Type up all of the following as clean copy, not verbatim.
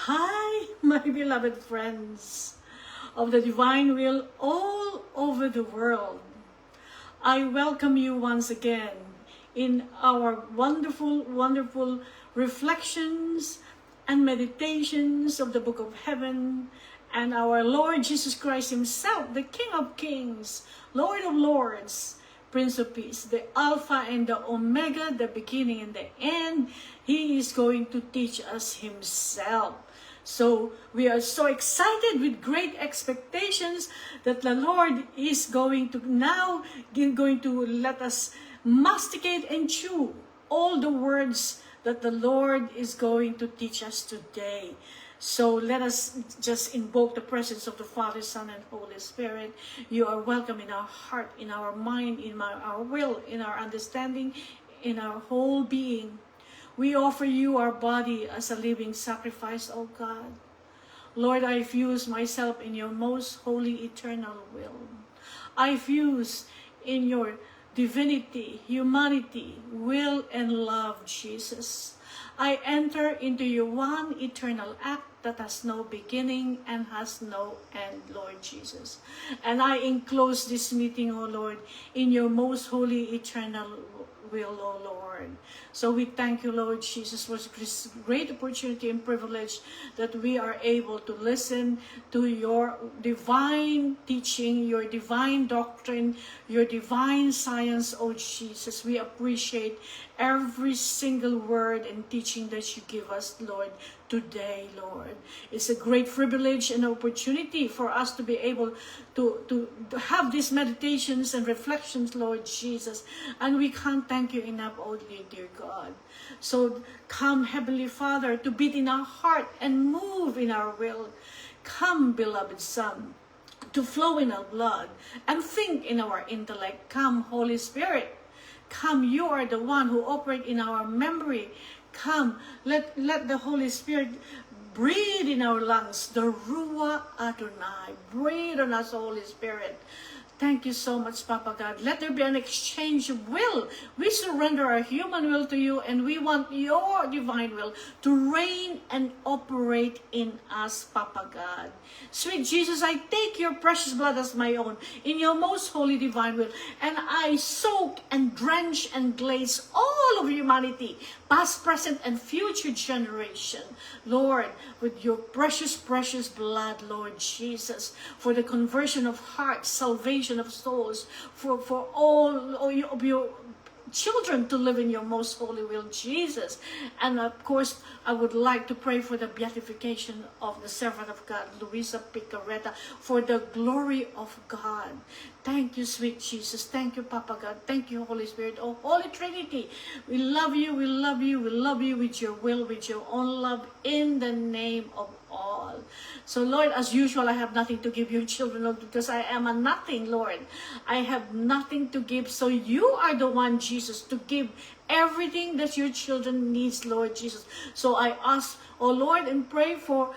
Hi, my beloved friends of the Divine Will all over the world. I welcome you once again in our wonderful reflections and meditations of the Book of Heaven and our Lord Jesus Christ Himself, the King of Kings, Lord of Lords, Prince of Peace, the Alpha and the Omega, the beginning and the end. He is going to teach us Himself. So we are so excited with great expectations that the Lord is going to let us masticate and chew all the words that the Lord is going to teach us today. So let us just invoke the presence of the Father, Son, and Holy Spirit. You are welcome in our heart, in our mind, in our will, in our understanding, in our whole being. We offer you our body as a living sacrifice, O God. Lord, I fuse myself in your most holy eternal will. I fuse in your divinity, humanity, will, and love, Jesus. I enter into your one eternal act that has no beginning and has no end, Lord Jesus. And I enclose this meeting, O Lord, in your most holy eternal will, O Lord. So we thank you, Lord Jesus, for this great opportunity and privilege that we are able to listen to your divine teaching, your divine doctrine, your divine science, O Jesus. We appreciate every single word and teaching that you give us, Lord, today, Lord. It's a great privilege and opportunity for us to be able to have these meditations and reflections, Lord Jesus. And we can't thank you enough, oh dear God. So come, Heavenly Father, to beat in our heart and move in our will. Come, beloved Son, to flow in our blood and think in our intellect. Come, Holy Spirit. Come, you are the one who operates in our memory. Come, let the Holy Spirit breathe in our lungs, the Ruach Adonai. Breathe on us, Holy Spirit. Thank you so much, Papa God. Let there be an exchange of will. We surrender our human will to you, and we want your divine will to reign and operate in us, Papa God. Sweet Jesus, I take your precious blood as my own in your most holy divine will, and I soak and drench and glaze all of humanity, past, present, and future generation, Lord, with your precious blood, Lord Jesus, for the conversion of hearts, salvation of souls, for all of your children to live in your most holy will, Jesus. And of course, I would like to pray for the beatification of the servant of God, Luisa Picareta, for the glory of God. Thank you, sweet Jesus. Thank you, Papa God. Thank you, Holy Spirit. Oh, Holy Trinity, we love you, we love you, we love you with your will, with your own love, in the name of all. So, Lord, as usual, I have nothing to give your children, Lord, because I am a nothing, Lord. I have nothing to give. So you are the one, Jesus, to give everything that your children needs, Lord Jesus. So I ask, oh Lord, and pray for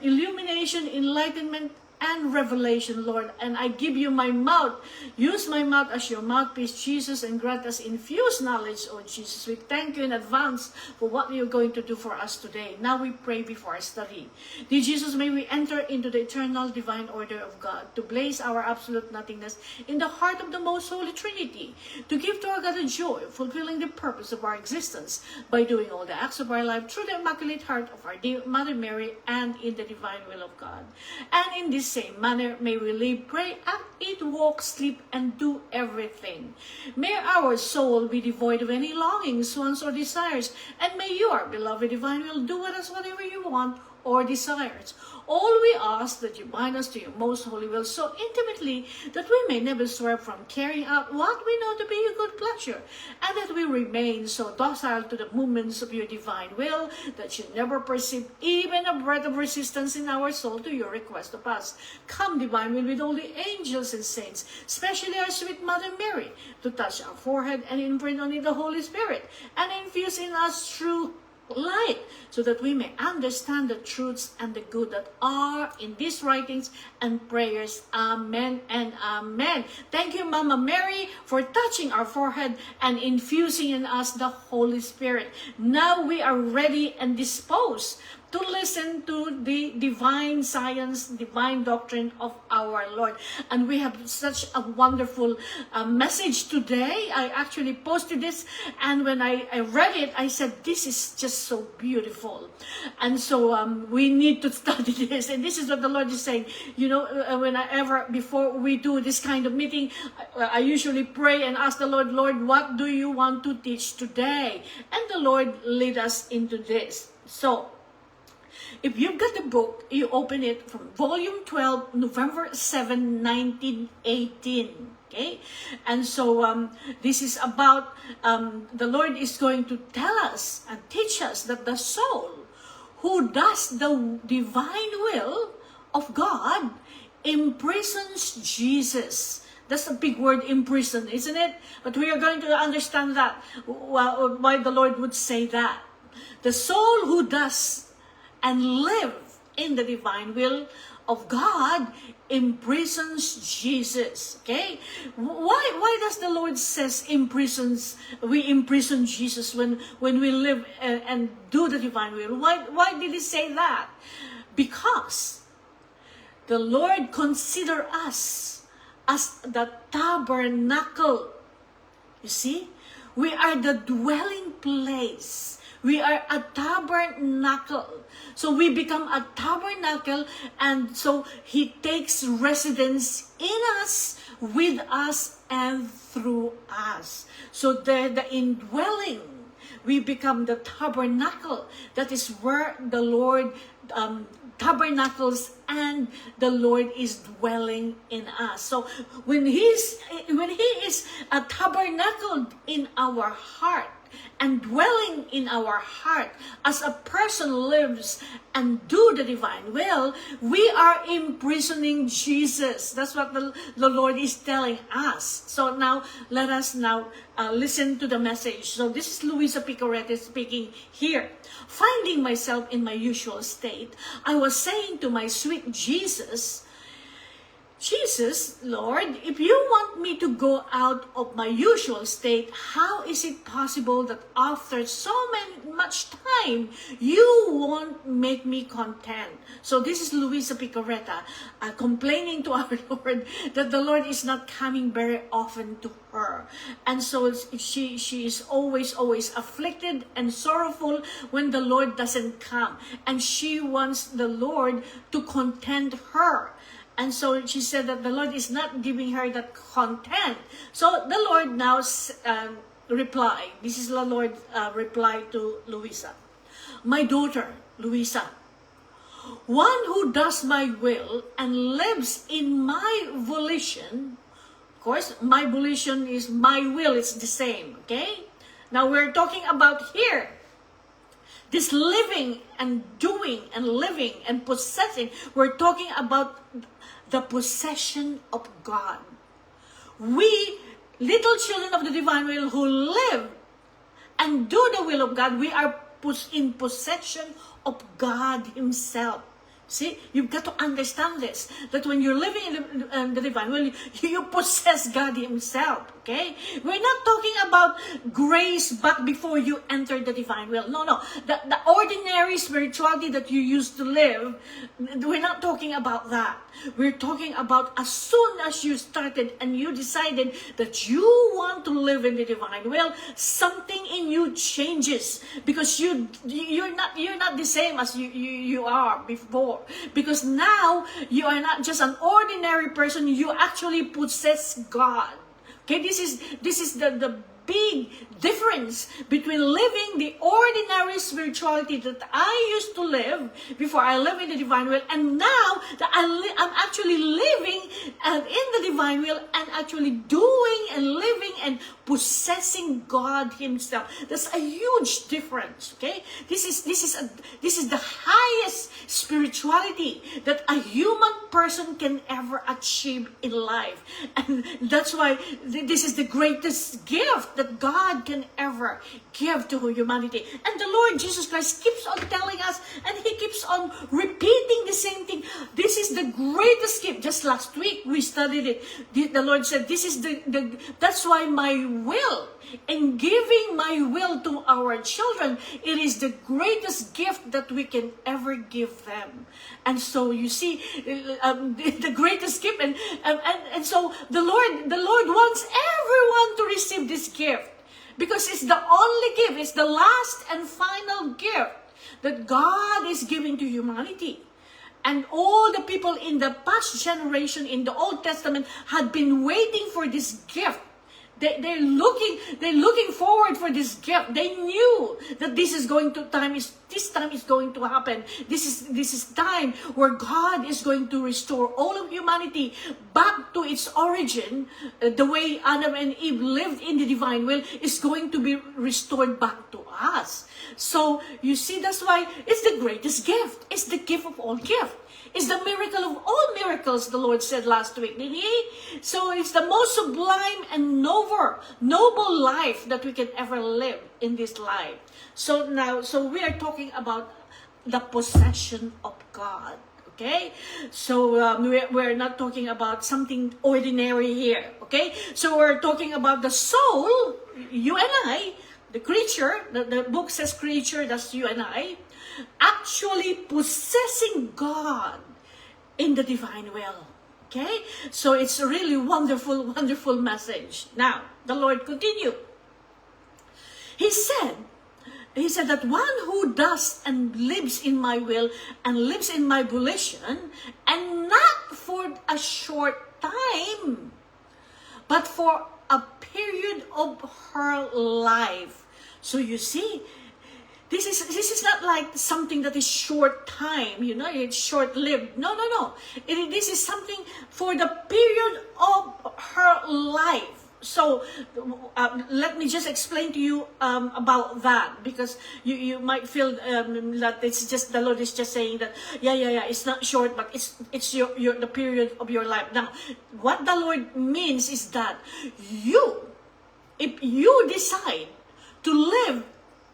illumination, enlightenment, and revelation, Lord. And I give you my mouth. Use my mouth as your mouthpiece, Jesus, and grant us infused knowledge, oh Jesus. We thank you in advance for what you're going to do for us today. Now we pray before our study. Dear Jesus, may we enter into the eternal divine order of God to blaze our absolute nothingness in the heart of the most holy Trinity, to give to our God a joy, fulfilling the purpose of our existence by doing all the acts of our life through the immaculate heart of our dear Mother Mary and in the divine will of God. And in this same manner, may we live, pray, act, eat, walk, sleep, and do everything. May our soul be devoid of any longings, wants, or desires, and may your beloved divine will do with us whatever you want or desires. All we ask that you bind us to your most holy will so intimately that we may never swerve from carrying out what we know to be your good pleasure, and that we remain so docile to the movements of your divine will that you never perceive even a breath of resistance in our soul to your request of us. Come, divine will, with all the angels and saints, especially our sweet Mother Mary, to touch our forehead and imprint on it the Holy Spirit, and infuse in us true light, so that we may understand the truths and the good that are in these writings and prayers. Amen and amen. Thank you, Mama Mary, for touching our forehead and infusing in us the Holy Spirit. Now we are ready and disposed to listen to the divine science, divine doctrine of our Lord. And we have such a wonderful message today. I actually posted this, and when I read it, I said, this is just so beautiful. And so we need to study this. And this is what the Lord is saying. You know, whenever, before we do this kind of meeting, I usually pray and ask the Lord, Lord, what do you want to teach today? And the Lord lead us into this. So, if you've got the book, you open it from volume 12, November 7, 1918. Okay? And so, this is about, the Lord is going to tell us and teach us that the soul who does the divine will of God imprisons Jesus. That's a big word, imprison, isn't it? But we are going to understand that, why the Lord would say that. The soul who does and live in the divine will of God imprisons Jesus. Okay? Why does the Lord says we imprison Jesus when we live and do the divine will? Why did he say that? Because the Lord consider us as the tabernacle. You see? We are the dwelling place. We are a tabernacle. So we become a tabernacle, and so he takes residence in us, with us, and through us. So the indwelling, we become the tabernacle. That is where the Lord tabernacles, and the Lord is dwelling in us. So when he is a tabernacle in our heart and dwelling in our heart, as a person lives and do the divine will, we are imprisoning Jesus. That's what the Lord is telling us. So now, let us now listen to the message. So this is Luisa Picarreta speaking here. Finding myself in my usual state, I was saying to my sweet Jesus, Jesus, Lord, if you want me to go out of my usual state, how is it possible that after so much time, you won't make me content? So this is Luisa Picarreta complaining to our Lord that the Lord is not coming very often to her. And so she is always afflicted and sorrowful when the Lord doesn't come. And she wants the Lord to content her. And so she said that the Lord is not giving her that content. So the Lord now replied. This is the Lord's reply to Luisa. My daughter, Luisa, one who does my will and lives in my volition, of course, my volition is my will, it's the same, okay? Now we're talking about here, this living and doing and living and possessing. We're talking about the possession of God. We, little children of the divine will who live and do the will of God, we are in possession of God himself. See, you've got to understand this, that when you're living in the divine will, you possess God himself, okay? We're not talking about grace back before you enter the divine will. No. The ordinary spirituality that you used to live, we're not talking about that. We're talking about as soon as you started and you decided that you want to live in the divine will, something in you changes, because you're not the same as you are before. Because now you are not just an ordinary person, you actually possess God. Okay, this is the big difference between living the ordinary spirituality that I used to live before I live in the divine will, and now that I'm actually living in the divine will and actually doing and living and possessing God himself. That's a huge difference, okay? This is the highest spirituality that a human person can ever achieve in life. And that's why this is the greatest gift that God can ever give to humanity. And the Lord Jesus Christ keeps on telling us, and he keeps on repeating the same thing. This is the greatest gift. Just last week we studied it. The Lord said, this is that's why my will, in giving my will to our children, it is the greatest gift that we can ever give them. And so you see, the greatest gift, and so the Lord wants everyone to receive this gift, because it's the only gift, it's the last and final gift that God is giving to humanity. And all the people in the past generation in the Old Testament had been waiting for this gift. They're looking forward for this gift. They knew that this time is going to happen. This is time where God is going to restore all of humanity back to its origin. The way Adam and Eve lived in the divine will is going to be restored back to us. So you see, that's why it's the greatest gift. It's the gift of all gifts. It's the miracle of all miracles, the Lord said last week, didn't He? So it's the most sublime and noble life that we can ever live in this life. So we are talking about the possession of God. Okay? So we're not talking about something ordinary here. Okay? So we're talking about the soul, you and I, the creature, the book says creature, that's you and I, actually possessing God in the divine will. Okay? So it's a really wonderful, wonderful message. Now, the Lord continued. He said that one who does and lives in my will and lives in my volition, and not for a short time, but for a period of her life. So you see, this is not like something that is short time, it's short-lived. No. This is something for the period of her life. So let me just explain to you about that, because you might feel that it's just the Lord is just saying that it's not short, but it's the period of your life. Now, what the Lord means is that if you decide to live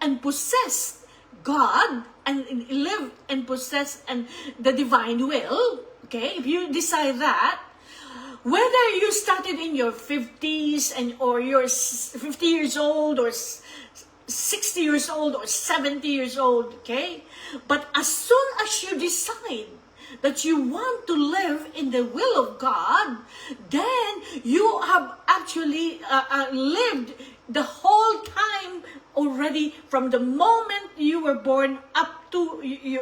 and possess God and live and possess and the divine will, okay, if you decide that, whether you started in your 50s or you're 50 years old or 60 years old or 70 years old, okay, but as soon as you decide that you want to live in the will of God, then you have actually lived the whole time already. From the moment you were born up to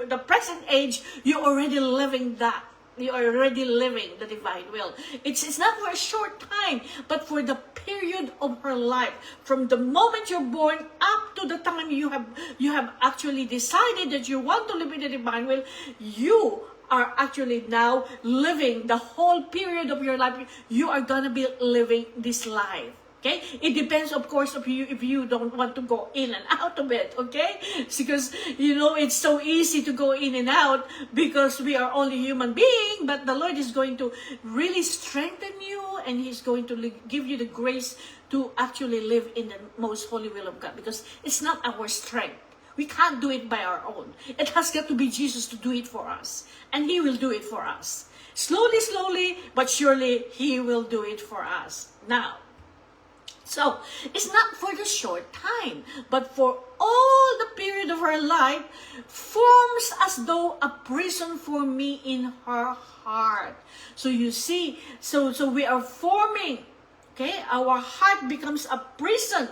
the present age, you're already living that. You are already living the divine will. It's not for a short time, but for the period of her life. From the moment you're born up to the time you have actually decided that you want to live in the divine will, you are actually now living the whole period of your life. You are going to be living this life. Okay? It depends, of course, if you don't want to go in and out of it, okay? Because, it's so easy to go in and out because we are only human beings, but the Lord is going to really strengthen you, and He's going to give you the grace to actually live in the most holy will of God, because it's not our strength. We can't do it by our own. It has got to be Jesus to do it for us, and He will do it for us. Slowly, but surely He will do it for us. Now, so, it's not for the short time, but for all the period of her life, forms as though a prison for me in her heart. So you see, so we are forming, okay? Our heart becomes a prison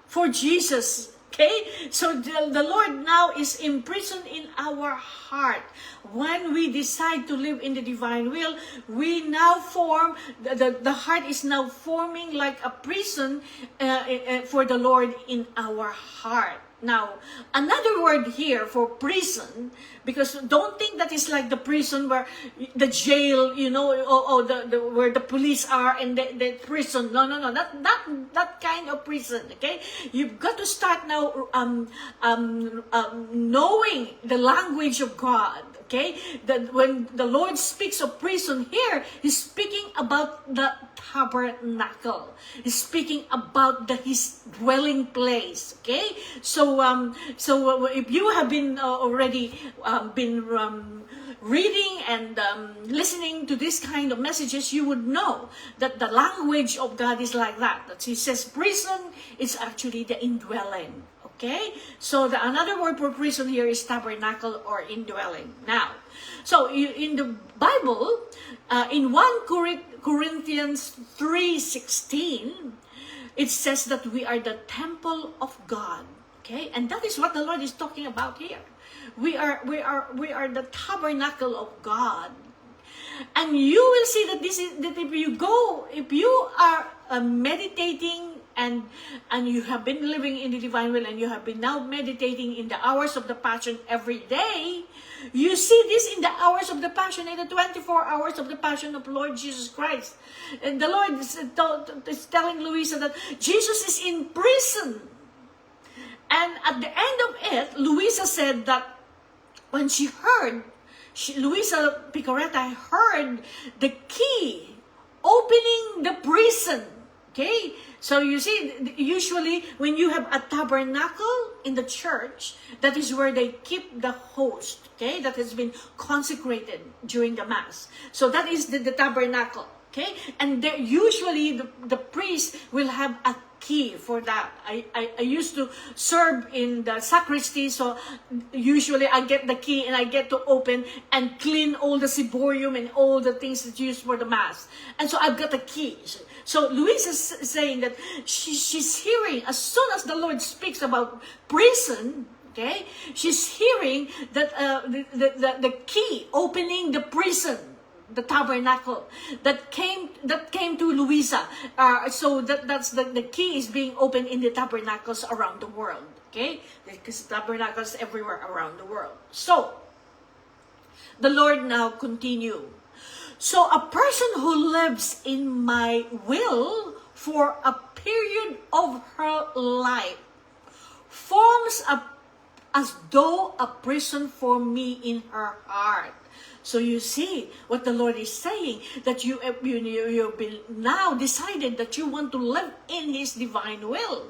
for Jesus. Okay, so the Lord now is imprisoned in our heart. When we decide to live in the divine will, we now form, the heart is now forming like a prison for the Lord in our heart. Now, another word here for prison, because don't think that it's like the prison where the jail, where the police are and the prison. No, that kind of prison. Okay, you've got to start now knowing the language of God. Okay, that when the Lord speaks of prison here, He's speaking about the tabernacle. He's speaking about His dwelling place. Okay, so if you have been already reading and listening to this kind of messages, you would know that the language of God is like that. That He says prison is actually the indwelling. Okay? So another word for prison here is tabernacle or indwelling. Now, so in the Bible, in 1 Corinthians 3:16, it says that we are the temple of God. Okay? And that is what the Lord is talking about here. We are the tabernacle of God. And you will see that if you are meditating and you have been living in the divine will, and you have been now meditating in the hours of the passion every day, you see this in the hours of the passion, in the 24 hours of the passion of Lord Jesus Christ. And the Lord is telling Luisa that Jesus is in prison. And at the end of it, Luisa said that when she heard, Luisa Picaretta heard the key opening the prison. Okay? So you see, usually when you have a tabernacle in the church, that is where they keep the host, okay, that has been consecrated during the Mass. So that is the tabernacle, okay? And usually the priest will have a key for that. I used to serve in the sacristy, so usually I get the key and I get to open and clean all the ciborium and all the things that's used for the Mass. And so I've got the key. So Louise is saying that she's hearing, as soon as the Lord speaks about prison, okay, she's hearing that the key opening the prison, the tabernacle that came to Luisa. So that's the key is being opened in the tabernacles around the world. Okay, because tabernacles everywhere around the world. So the Lord now continue. So a person who lives in my will for a period of her life forms as though a prison for me in her heart. So you see what the Lord is saying, that you've been now decided that you want to live in His divine will.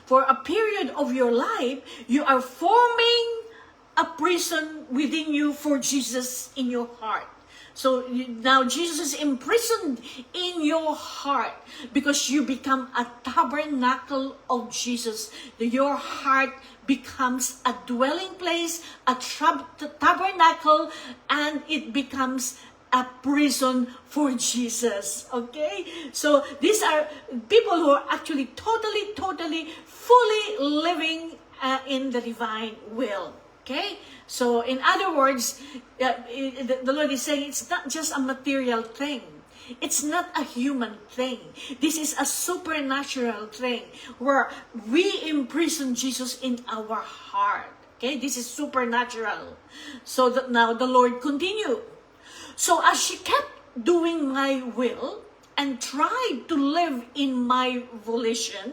For a period of your life, you are forming a prison within you for Jesus in your heart. So now Jesus is imprisoned in your heart because you become a tabernacle of Jesus. Your heart becomes a dwelling place, a tabernacle, and it becomes a prison for Jesus. Okay? So these are people who are actually totally, fully living in the divine will. Okay? So, in other words, the Lord is saying it's not just a material thing. It's not a human thing. This is a supernatural thing where we imprison Jesus in our heart. Okay? This is supernatural. So that now the Lord continued. So as she kept doing my will and tried to live in my volition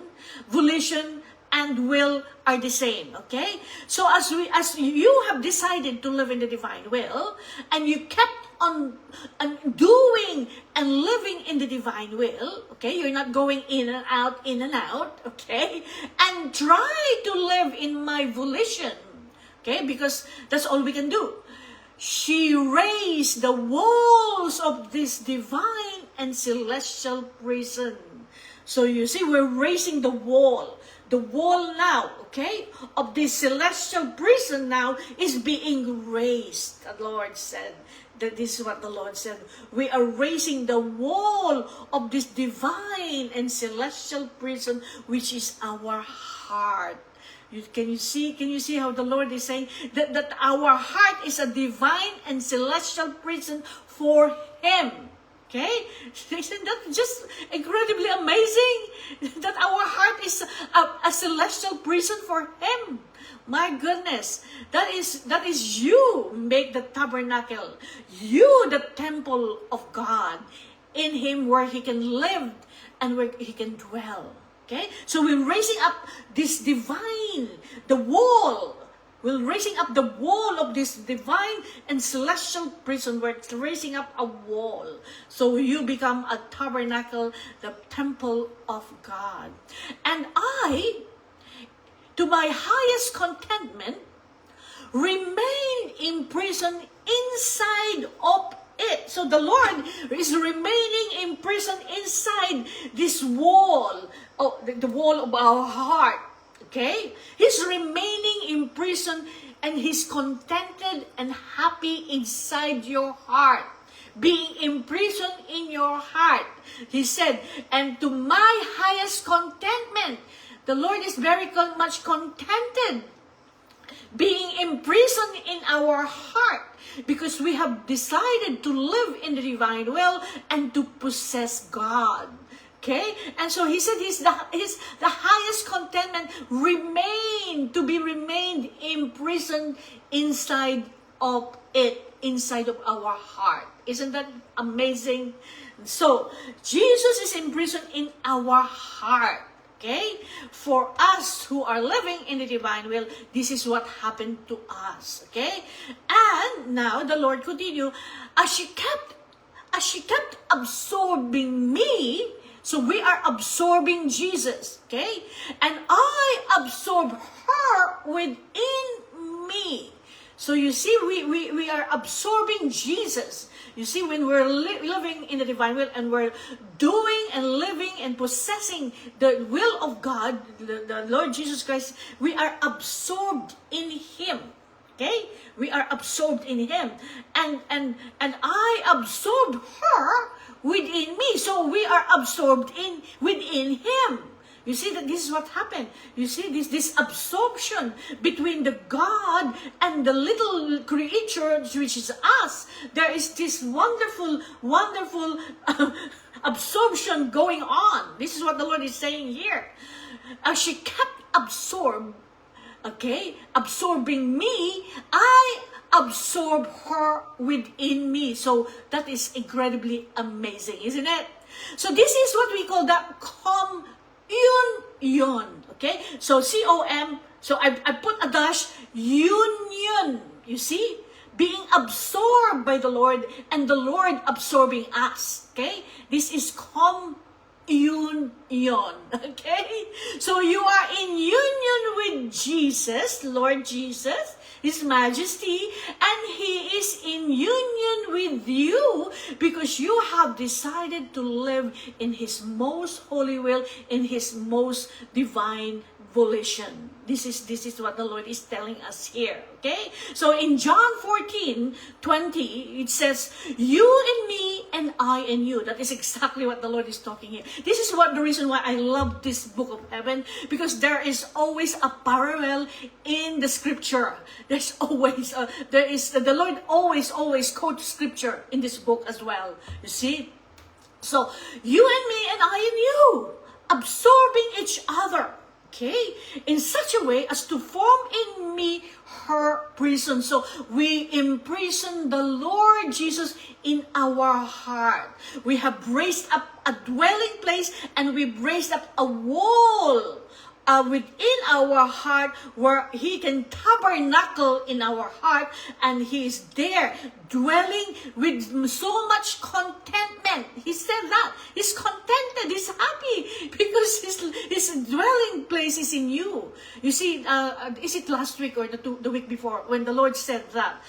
and will are the same, okay? So as you have decided to live in the divine will, and you kept on doing and living in the divine will, okay? You're not going in and out, okay? And try to live in my volition, okay? Because that's all we can do. She raised the walls of this divine and celestial prison. So you see, we're raising the wall. The wall now, okay, of this celestial prison now is being raised. The Lord said, that this is what the Lord said. We are raising the wall of this divine and celestial prison, which is our heart. Can you see how the Lord is saying that our heart is a divine and celestial prison for Him? Okay? Isn't that just incredibly amazing? That our heart is a celestial prison for Him. My goodness. That is you make the tabernacle. You the temple of God. In Him where He can live and where He can dwell. Okay? So we're raising up this divine, the wall. We're raising up the wall of this divine and celestial prison. We're raising up a wall. So you become a tabernacle, the temple of God. And I, to my highest contentment, remain imprisoned inside of it. So the Lord is remaining imprisoned inside this wall, the wall of our heart. Okay? He's remaining imprisoned and He's contented and happy inside your heart. Being imprisoned in your heart. He said, and to my highest contentment, the Lord is very much contented being imprisoned in our heart because we have decided to live in the divine will and to possess God. Okay? And so he said he's the highest contentment to be remained imprisoned inside of it, inside of our heart. Isn't that amazing? So, Jesus is imprisoned in our heart. Okay? For us who are living in the divine will, this is what happened to us. Okay? And now the Lord continued, as she kept absorbing me, so we are absorbing Jesus, okay? And I absorb her within me. So you see, we are absorbing Jesus. You see, when we're living in the divine will and we're doing and living and possessing the will of God, the Lord Jesus Christ, we are absorbed in Him. Okay? We are absorbed in Him. And I absorbed her within me. So we are absorbed within Him. You see that this is what happened. You see this absorption between the God and the little creature, which is us. There is this wonderful absorption going on. This is what the Lord is saying here. She kept absorbing me, I absorb her within me. So that is incredibly amazing, isn't it? So this is what we call the communion. Okay? So C-O-M, so I put a dash, union. You see? Being absorbed by the Lord and the Lord absorbing us. Okay? This is union. Okay? So you are in union with Jesus, Lord Jesus, His Majesty, and He is in union with you because you have decided to live in His most holy will, in His most divine volition. This is what the Lord is telling us here. Okay? So in John 14:20, it says, you and me and I and you. That is exactly what the Lord is talking here. This is the reason why I love this book of heaven, because there is always a parallel in the scripture. There's always the Lord always quotes scripture in this book as well. You see? So you and me and I and you, absorbing each other. Okay, in such a way as to form in me her prison. So we imprison the Lord Jesus in our heart. We have raised up a dwelling place and we've raised up a wall within our heart where He can tabernacle in our heart, and He is there dwelling with so much contentment. He said that. He's contented. He's happy because his dwelling place is in you. You see, is it last week or the week before when the Lord said that?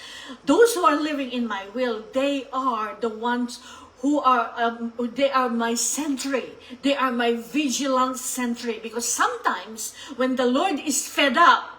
Those who are living in my will, they are the ones who are, they are my sentry. They are my vigilant sentry. Because sometimes when the Lord is fed up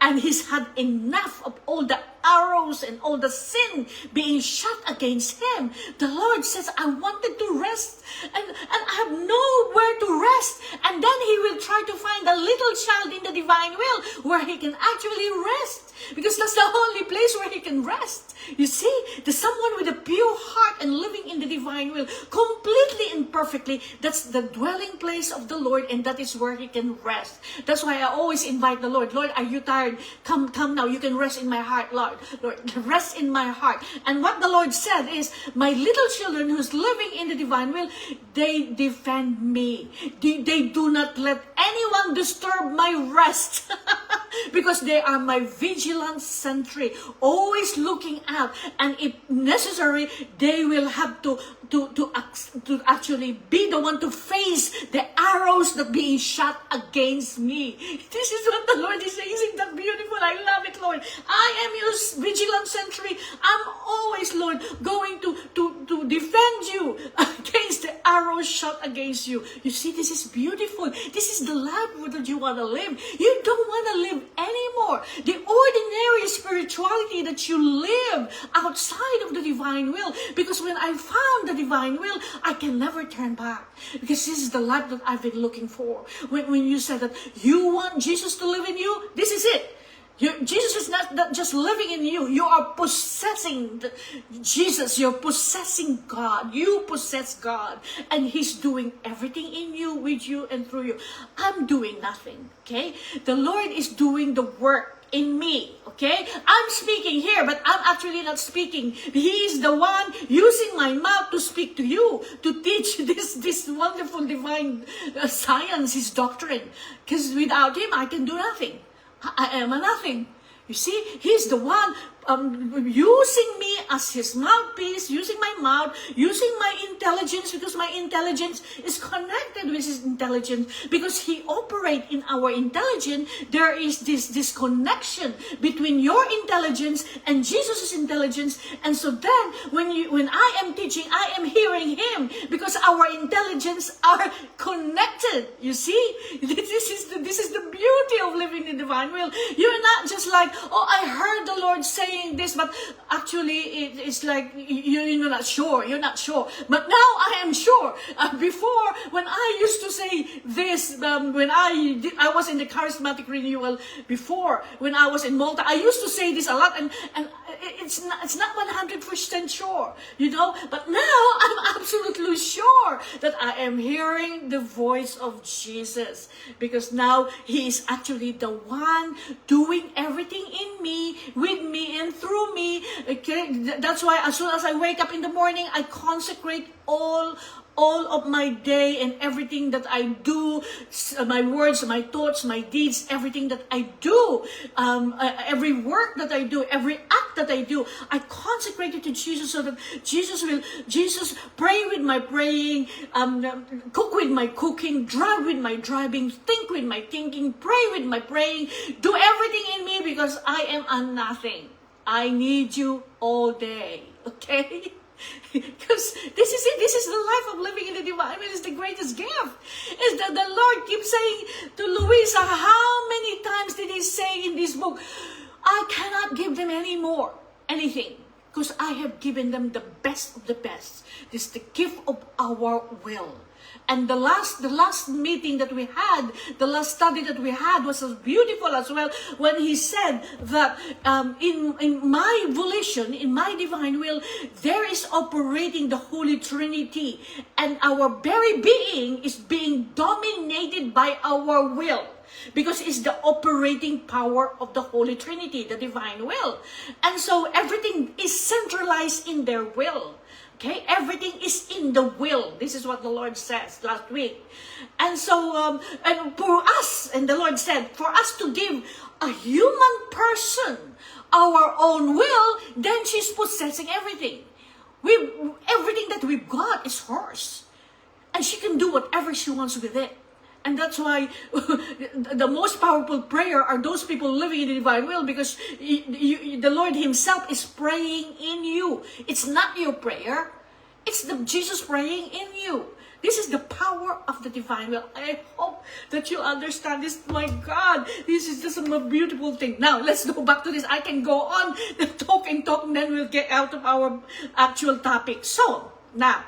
and He's had enough of all the arrows and all the sin being shot against Him, the Lord says, I wanted to rest and I have nowhere to rest. And then He will try to find a little child in the divine will where he can actually rest, because that's the only place where he can rest. You see, there's someone with a pure heart and living in the divine will completely and perfectly. That's the dwelling place of the Lord, and that is where he can rest. That's why I always invite the Lord, Lord, are you tired? Come now, you can rest in my heart, Lord. Lord, rest in my heart. And what the Lord said is, my little children who's living in the divine will, they defend me. They do not let anyone disturb my rest. Because they are my vigilant sentry, always looking out. And if necessary, they will have to actually be the one to face the arrows that being shot against me. This is what the Lord is saying. Isn't that beautiful? I love it, Lord. I am your vigilant sentry. I'm always Lord going to defend you against the arrows shot against you. You see, this is beautiful. This is the life that you want to live. You don't want to live anymore the ordinary spirituality that you live outside of the divine will. Because when I found the divine will, I can never turn back. Because this is the life that I've been looking for. When you said that you want Jesus to live in you, this is it. Jesus is not just living in you. You are possessing Jesus. You're possessing God. You possess God. And He's doing everything in you, with you, and through you. I'm doing nothing, okay? The Lord is doing the work in me, okay? I'm speaking here, but I'm actually not speaking. He is the one using my mouth to speak to you, to teach this wonderful divine science, His doctrine. Because without Him, I can do nothing. I am a nothing. You see, He's the one using me as His mouthpiece, using my mouth, using my intelligence, because my intelligence is connected with His intelligence. Because He operates in our intelligence, there is this connection between your intelligence and Jesus' intelligence. And so then, when I am teaching, I am hearing Him, because our intelligence are connected. You see, this is the beauty of living in the divine will. You're not just like, oh, I heard the Lord saying this, but actually it's like you're not sure. You're not sure. But now I am sure. Before, when I used to say this, when I was in the charismatic renewal before, when I was in Malta, I used to say this a lot, and it's not 100% sure, you know. But now I'm absolutely sure that I am hearing the voice of Jesus, because now He is actually the one doing everything in me, with me, and through me. Okay, that's why as soon as I wake up in the morning, I consecrate all of my day and everything that I do, my words, my thoughts, my deeds, everything that I do, every work that I do, every act that I do, I consecrate it to Jesus, so that Jesus pray with my praying, cook with my cooking, drive with my driving, think with my thinking, pray with my praying, do everything in me, because I am a nothing. I need you all day, okay? Because this is it. This is the life of living in the divine will. Is the greatest gift. Is that the Lord keeps saying to Louisa, how many times did He say in this book, I cannot give them any more, anything, because I have given them the best of the best. This is the gift of our will. And the last meeting that we had, the last study that we had was so beautiful as well, when he said that in my volition, in my divine will, there is operating the Holy Trinity, and our very being is being dominated by our will, because it's the operating power of the Holy Trinity, the divine will. And so everything is centralized in their will. Okay, everything is in the will. This is what the Lord says last week. And so, and for us, and the Lord said, for us to give a human person our own will, then she's possessing everything. Everything that we've got is hers. And she can do whatever she wants with it. And that's why the most powerful prayer are those people living in the divine will, because the Lord Himself is praying in you. It's not your prayer. It's Jesus praying in you. This is the power of the divine will. I hope that you understand this. My God, this is just a beautiful thing. Now, let's go back to this. I can go on talk, and then we'll get out of our actual topic. So, now,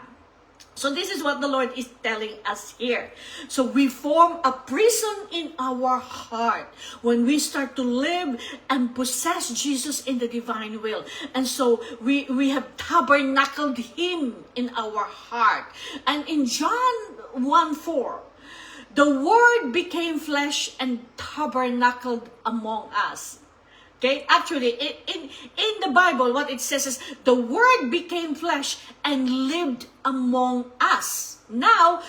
so this is what the Lord is telling us here. So we form a prison in our heart when we start to live and possess Jesus in the divine will. And so we have tabernacled Him in our heart. And in John 1:4, the Word became flesh and tabernacled among us. Okay, actually, in the Bible, what it says is, the Word became flesh and lived among us. Now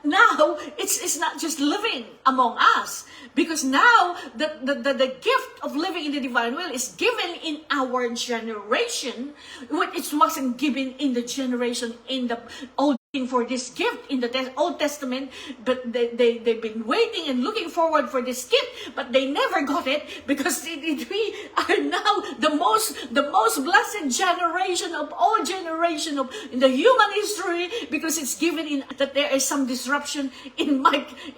it's not just living among us, because now the gift of living in the divine will is given in our generation, what it wasn't given in the generation in the old for this gift in the Old Testament, but they've been waiting and looking forward for this gift, but they never got it, because we are now the most blessed generation of all generation of in the human history, because it's given in that there is some disruption in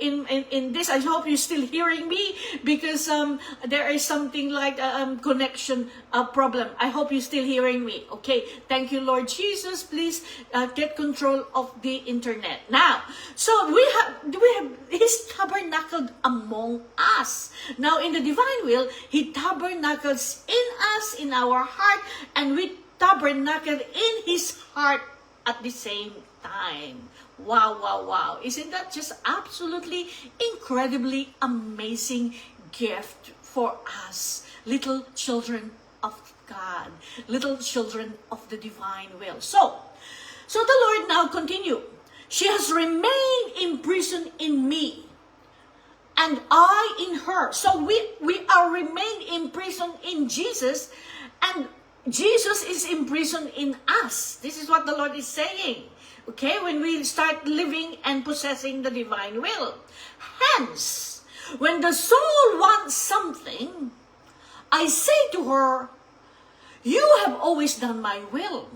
in this. I hope you're still hearing me, because there is something like connection problem. I hope you're still hearing me. Okay, thank you, Lord Jesus. Please get control of the internet. Now, so we have He's tabernacled among us. Now, in the divine will, He tabernacles in us, in our heart, and we tabernacled in His heart at the same time. Wow, wow, wow. Isn't that just absolutely incredibly amazing gift for us, little children of God, little children of the divine will. So the Lord now continue. She has remained imprisoned in me, and I in her. So we are remained imprisoned in Jesus, and Jesus is imprisoned in us. This is what the Lord is saying. Okay, when we start living and possessing the divine will. Hence, when the soul wants something, I say to her, you have always done my will.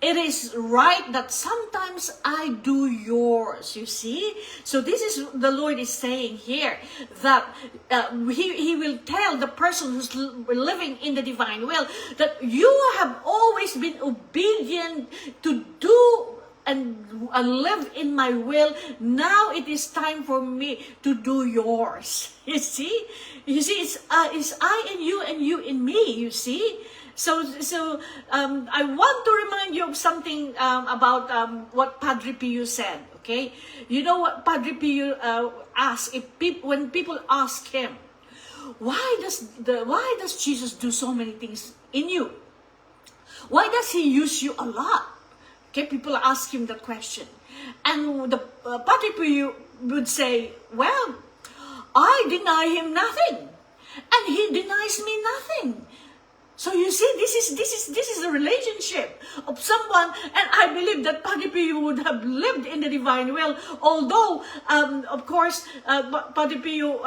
It is right that sometimes I do yours, you see? So this is the Lord is saying here, that he will tell the person who's living in the divine will, that you have always been obedient to do and live in my will. Now it is time for me to do yours. You see? It's I in you and you in me, you see? So I want to remind you of something about what Padre Pio said, okay? You know what Padre Pio asked, when people ask him, why does Jesus do so many things in you? Why does He use you a lot? Okay, people ask him that question. And the Padre Pio would say, well, I deny Him nothing, and He denies me nothing. So you see, this is the relationship of someone, and I believe that Padre Pio would have lived in the divine will, although, of course, Padre Pio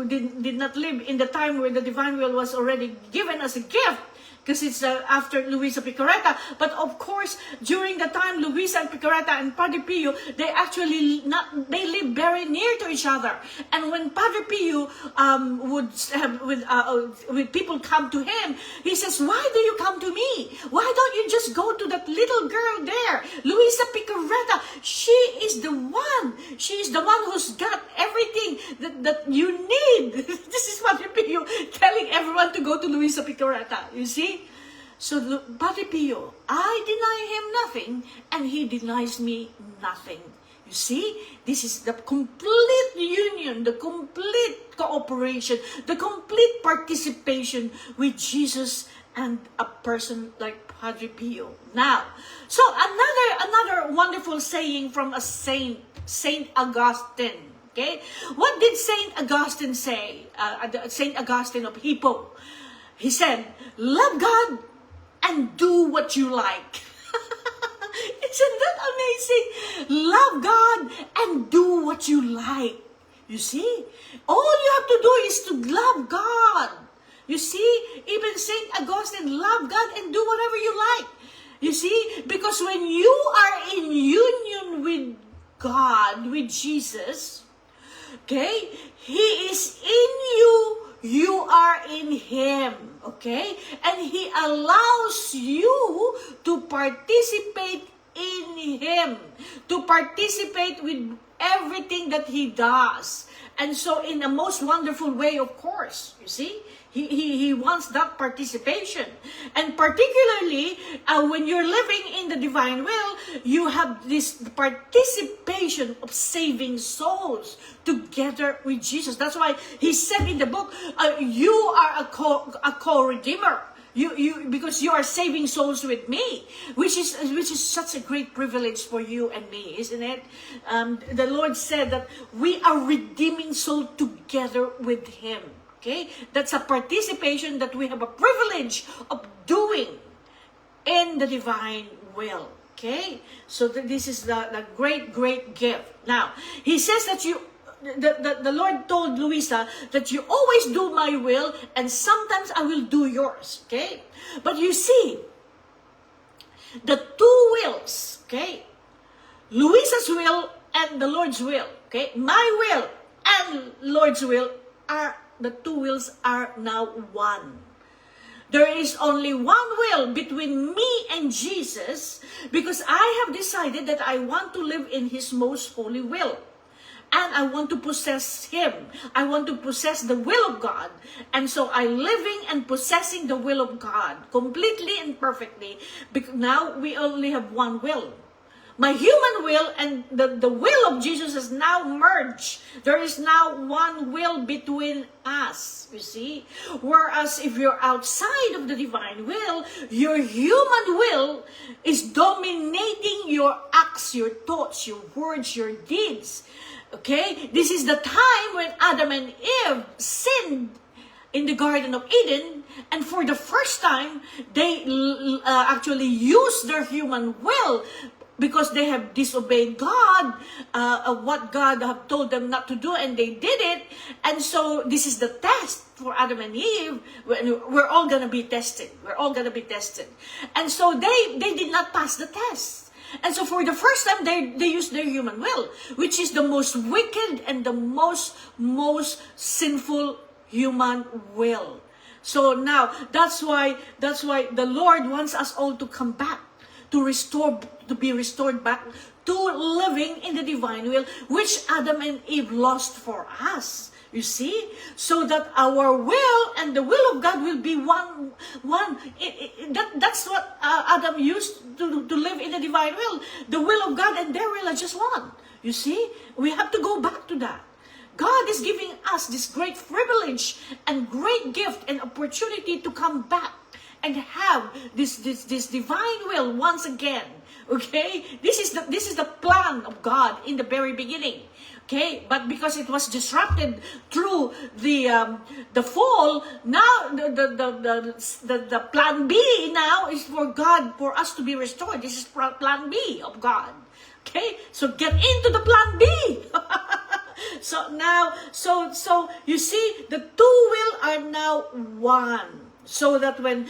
did not live in the time where the divine will was already given as a gift, because it's after Luisa Picarreta. But of course, during the time Luisa and Picarreta and Padre Pio, they live very near to each other. And when Padre Pio would have with people come to him, he says, "Why do you come to me? Why don't you just go to that little girl there, Luisa Picarreta? She is the one. She is the one who's got everything that you need." This is Padre Pio telling everyone to go to Luisa Picarreta. You see? So Padre Pio, I deny him nothing, and he denies me nothing. You see, this is the complete union, the complete cooperation, the complete participation with Jesus and a person like Padre Pio. Now, so another wonderful saying from a saint, Saint Augustine. Okay, what did Saint Augustine say? Saint Augustine of Hippo. He said, "Love God and do what you like." Isn't that amazing? Love God and do what you like. You see? All you have to do is to love God. You see? Even Saint Augustine, love God and do whatever you like. You see? Because when you are in union with God, with Jesus, okay, He is in you, you are in Him, okay? And He allows you to participate in Him, to participate with everything that He does. And so in a most wonderful way, of course, you see? He wants that participation. And particularly, when you're living in the divine will, you have this participation of saving souls together with Jesus. That's why he said in the book, you are a co-redeemer. Because you are saving souls with me, which is such a great privilege for you and me, isn't it? The Lord said that we are redeeming souls together with Him. Okay, that's a participation that we have a privilege of doing in the divine will. Okay? So this is the great, great gift. Now, he says that the Lord told Luisa that you always do my will and sometimes I will do yours. Okay? But you see, the two wills, okay? Luisa's will and the Lord's will, okay? My will and Lord's will the two wills are now one. There is only one will between me and Jesus because I have decided that I want to live in His most holy will. And I want to possess Him. I want to possess the will of God. And so I'm living and possessing the will of God completely and perfectly. Because now we only have one will. My human will and the will of Jesus is now merged. There is now one will between us, you see. Whereas if you're outside of the divine will, your human will is dominating your acts, your thoughts, your words, your deeds. Okay? This is the time when Adam and Eve sinned in the Garden of Eden, and for the first time, they actually used their human will because they have disobeyed God, what God have told them not to do, and they did it. And so this is the test for Adam and Eve. We're all going to be tested. We're all going to be tested. And so they did not pass the test. And so for the first time, they used their human will, which is the most wicked and the most sinful human will. So now, that's why the Lord wants us all to come back, to be restored back to living in the divine will, which Adam and Eve lost for us. You see? So that our will and the will of God will be one. That's what Adam used to live in the divine will. The will of God and their will are just one. You see? We have to go back to that. God is giving us this great privilege and great gift and opportunity to come back and have this divine will once again. Okay? This is the plan of God in the very beginning. Okay? But because it was disrupted through the fall, now the plan B now is for us to be restored. This is plan B of God. Okay? So get into the plan B. So now, so you see, the two will are now one. So that when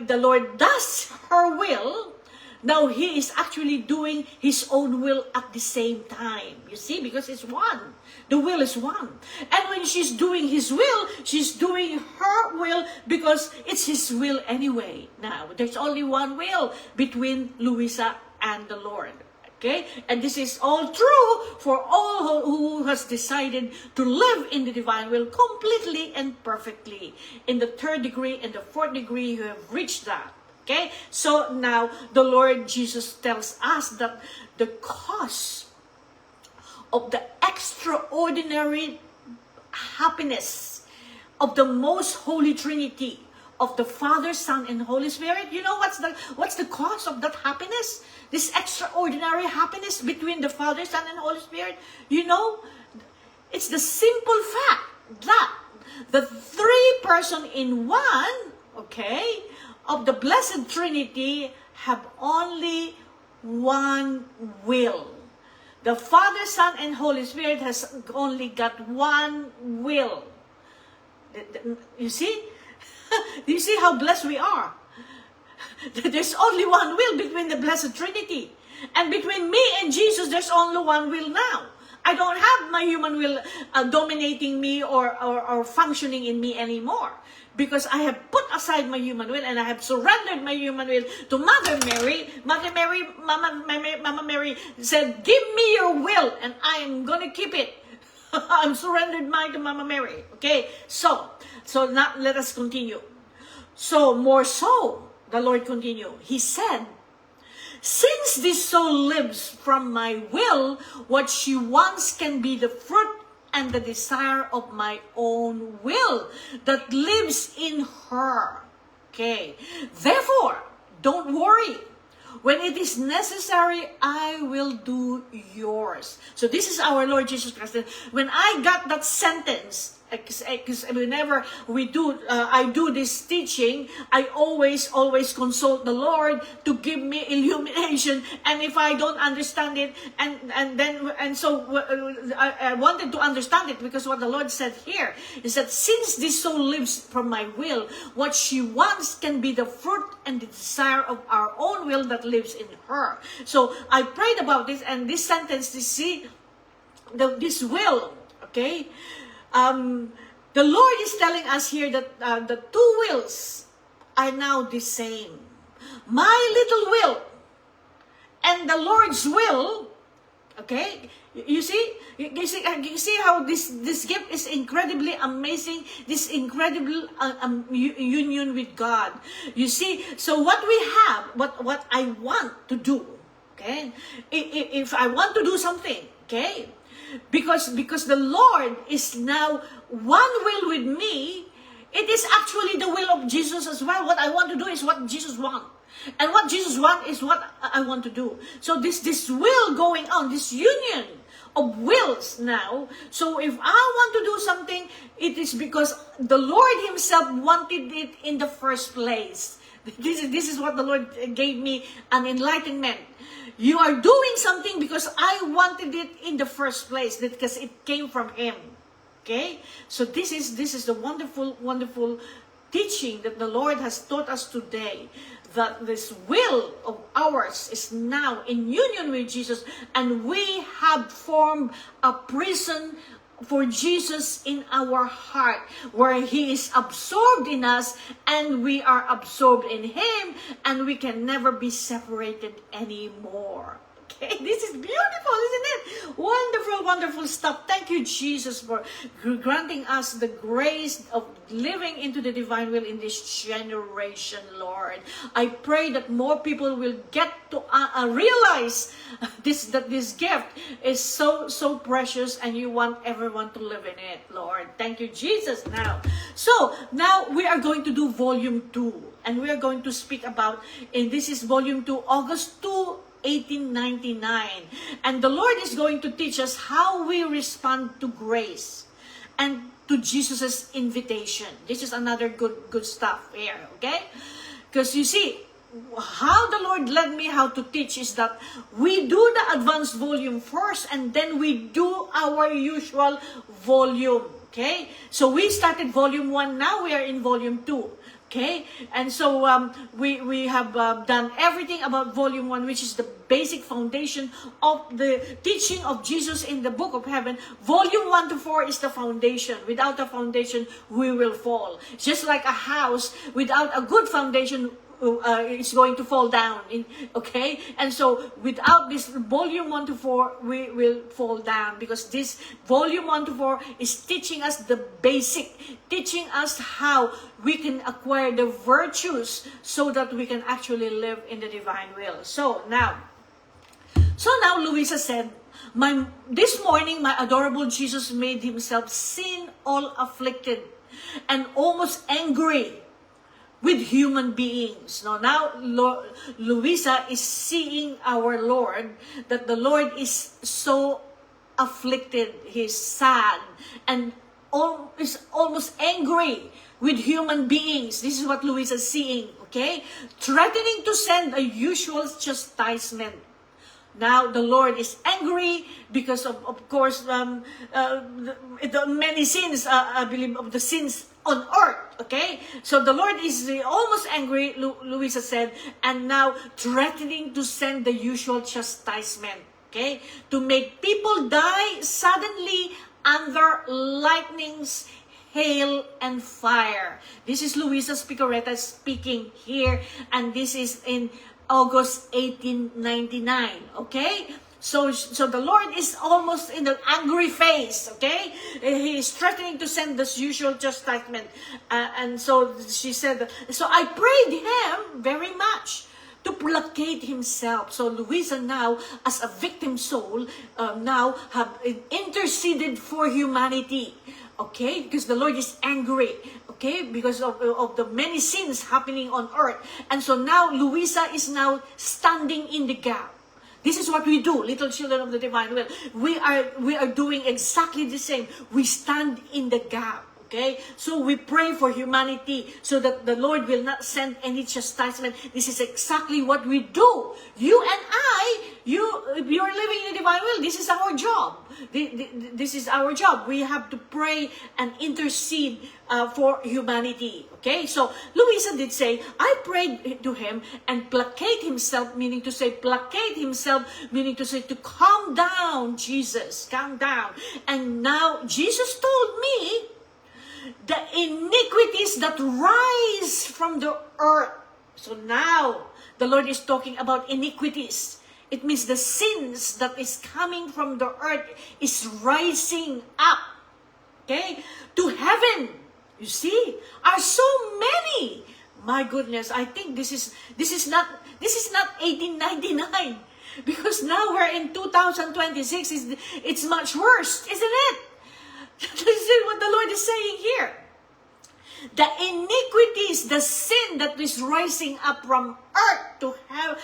the Lord does her will, now He is actually doing His own will at the same time. You see, because it's one. The will is one. And when she's doing His will, she's doing her will because it's His will anyway. Now, there's only one will between Luisa and the Lord. Okay? And this is all true for all who has decided to live in the divine will completely and perfectly. In the third degree and the fourth degree, you have reached that. Okay? So now, the Lord Jesus tells us that the cause of the extraordinary happiness of the most holy Trinity, of the Father, Son, and Holy Spirit, you know what's the cause of that happiness? This extraordinary happiness between the Father, Son, and Holy Spirit? You know, it's the simple fact that the three person in one, okay, of the Blessed Trinity have only one will. The Father, Son, and Holy Spirit has only got one will. You see? You see how blessed we are? There's only one will between the Blessed Trinity. And between me and Jesus, there's only one will now. I don't have my human will dominating me or functioning in me anymore. Because I have put aside my human will and I have surrendered my human will to Mother Mary. Mama Mary said, give me your will and I am going to keep it. I'm surrendered mine to Mama Mary. Okay, so now let us continue. So, more so, the Lord continued. He said, since this soul lives from my will, what she wants can be the fruit and the desire of my own will that lives in her. Okay, therefore, don't worry. When it is necessary, I will do yours. So this is our Lord Jesus Christ. When I got that sentence, because whenever I do this teaching, I always consult the Lord to give me illumination. And if I don't understand it, so I wanted to understand it, because what the Lord said here is that since this soul lives from my will, what she wants can be the fruit and the desire of our own will that lives in her. So I prayed about this, and this sentence, you see, this will, okay? The Lord is telling us here that the two wills are now the same. My little will and the Lord's will, okay? You see how this gift is incredibly amazing, this incredible union with God. You see, so what we have, what I want to do, okay? If I want to do something, okay? Because the Lord is now one will with me, it is actually the will of Jesus as well. What I want to do is what Jesus wants. And what Jesus wants is what I want to do. So this will going on, this union of wills now. So if I want to do something, it is because the Lord Himself wanted it in the first place. This is what the Lord gave me, an enlightenment. You are doing something because I wanted it in the first place, because it came from Him. Okay? So this is the wonderful teaching that the Lord has taught us today, that this will of ours is now in union with Jesus, and we have formed a prison for Jesus in our heart, where He is absorbed in us and we are absorbed in Him, and we can never be separated anymore. Okay, this is beautiful, isn't it? Wonderful stuff. Thank you, Jesus, for granting us the grace of living into the divine will in this generation, Lord. I pray that more people will get to realize that this gift is so precious, and you want everyone to live in it, Lord. Thank you, Jesus. Now we are going to do volume 2, and we are going to speak about, and this is volume 2, August 2, 1899, and the Lord is going to teach us how we respond to grace and to Jesus's invitation. This is another good stuff here, okay? Because you see, how the Lord led me how to teach is that we do the advanced volume first, and then we do our usual volume, okay? So we started volume 1, now we are in volume 2. Okay, and so we have done everything about volume 1, which is the basic foundation of the teaching of Jesus in the book of heaven. Volume 1 to 4 is the foundation. Without a foundation, we will fall. Just like a house without a good foundation, it's going to fall down. Okay, and so without this volume 1 to 4, we will fall down, because this volume 1 to 4 is teaching us the basic, teaching us how we can acquire the virtues so that we can actually live in the divine will. So now Louisa said, this morning my adorable Jesus made Himself sin all afflicted and almost angry with human beings. Now Louisa is seeing our Lord, that the Lord is so afflicted, He's sad, and is almost angry with human beings. This is what Louisa is seeing, okay? Threatening to send a usual chastisement. Now the Lord is angry because of course, the many sins, I believe, of the sins on earth, okay? So the Lord is almost angry, Louisa said, and now threatening to send the usual chastisement, okay? To make people die suddenly under lightnings, hail, and fire. This is Louisa Spicaretta speaking here, and this is in August 1899, okay? So the Lord is almost in the angry face, okay? He is threatening to send this usual chastisement. And so she said, so I prayed Him very much to placate Himself. So Louisa now, as a victim soul, now have interceded for humanity, okay? Because the Lord is angry, okay? Because of the many sins happening on earth. And so now Louisa is now standing in the gap. This is what we do, little children of the divine will. We are doing exactly the same. We stand in the gap. Okay? So we pray for humanity so that the Lord will not send any chastisement. This is exactly what we do. You and I, if you're living in the divine will, this is our job. This is our job. We have to pray and intercede for humanity. Okay? So Luisa did say, I prayed to him and placate himself, meaning to say, to calm down, Jesus, calm down. And now Jesus told me, the iniquities that rise from the earth. So now, the Lord is talking about iniquities. It means the sins that is coming from the earth is rising up, okay, to heaven. You see, are so many. My goodness, I think this is not 1899, because now we're in 2026. It's much worse, isn't it? This is what the Lord is saying here. The iniquities, the sin that is rising up from earth to earth,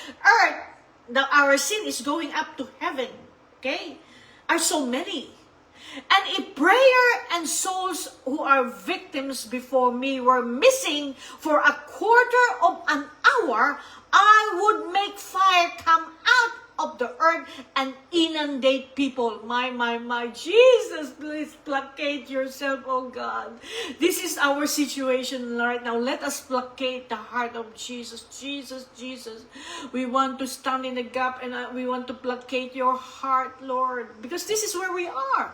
our sin is going up to heaven, okay, are so many. And if prayer and souls who are victims before me were missing for a quarter of an hour, I would make fire come out of the earth and inundate people. My, Jesus, please placate yourself, oh God. This is our situation right now. Let us placate the heart of Jesus. Jesus. We want to stand in the gap, and we want to placate your heart, Lord, because this is where we are.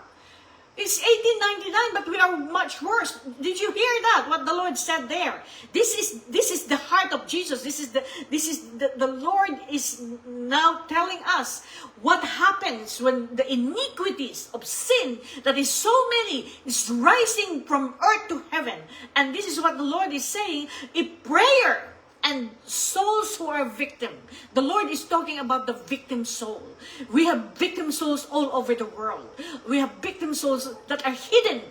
It's 1899, but we are much worse. Did you hear that? What the Lord said there? This is the heart of Jesus. The Lord is now telling us what happens when the iniquities of sin that is so many is rising from earth to heaven. And this is what the Lord is saying. If prayer and souls who are victim. The Lord is talking about the victim soul. We have victim souls all over the world. We have victim souls that are hidden.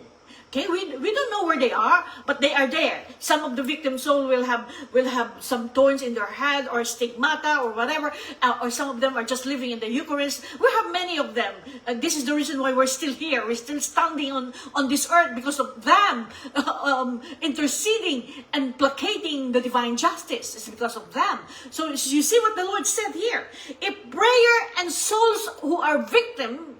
Okay, we don't know where they are, but they are there. Some of the victim soul will have some thorns in their head, or stigmata, or whatever, or some of them are just living in the Eucharist. We have many of them. This is the reason why we're still here. We're still standing on this earth, because of them interceding and placating the divine justice. It's because of them. So you see what the Lord said here. If prayer and souls who are victim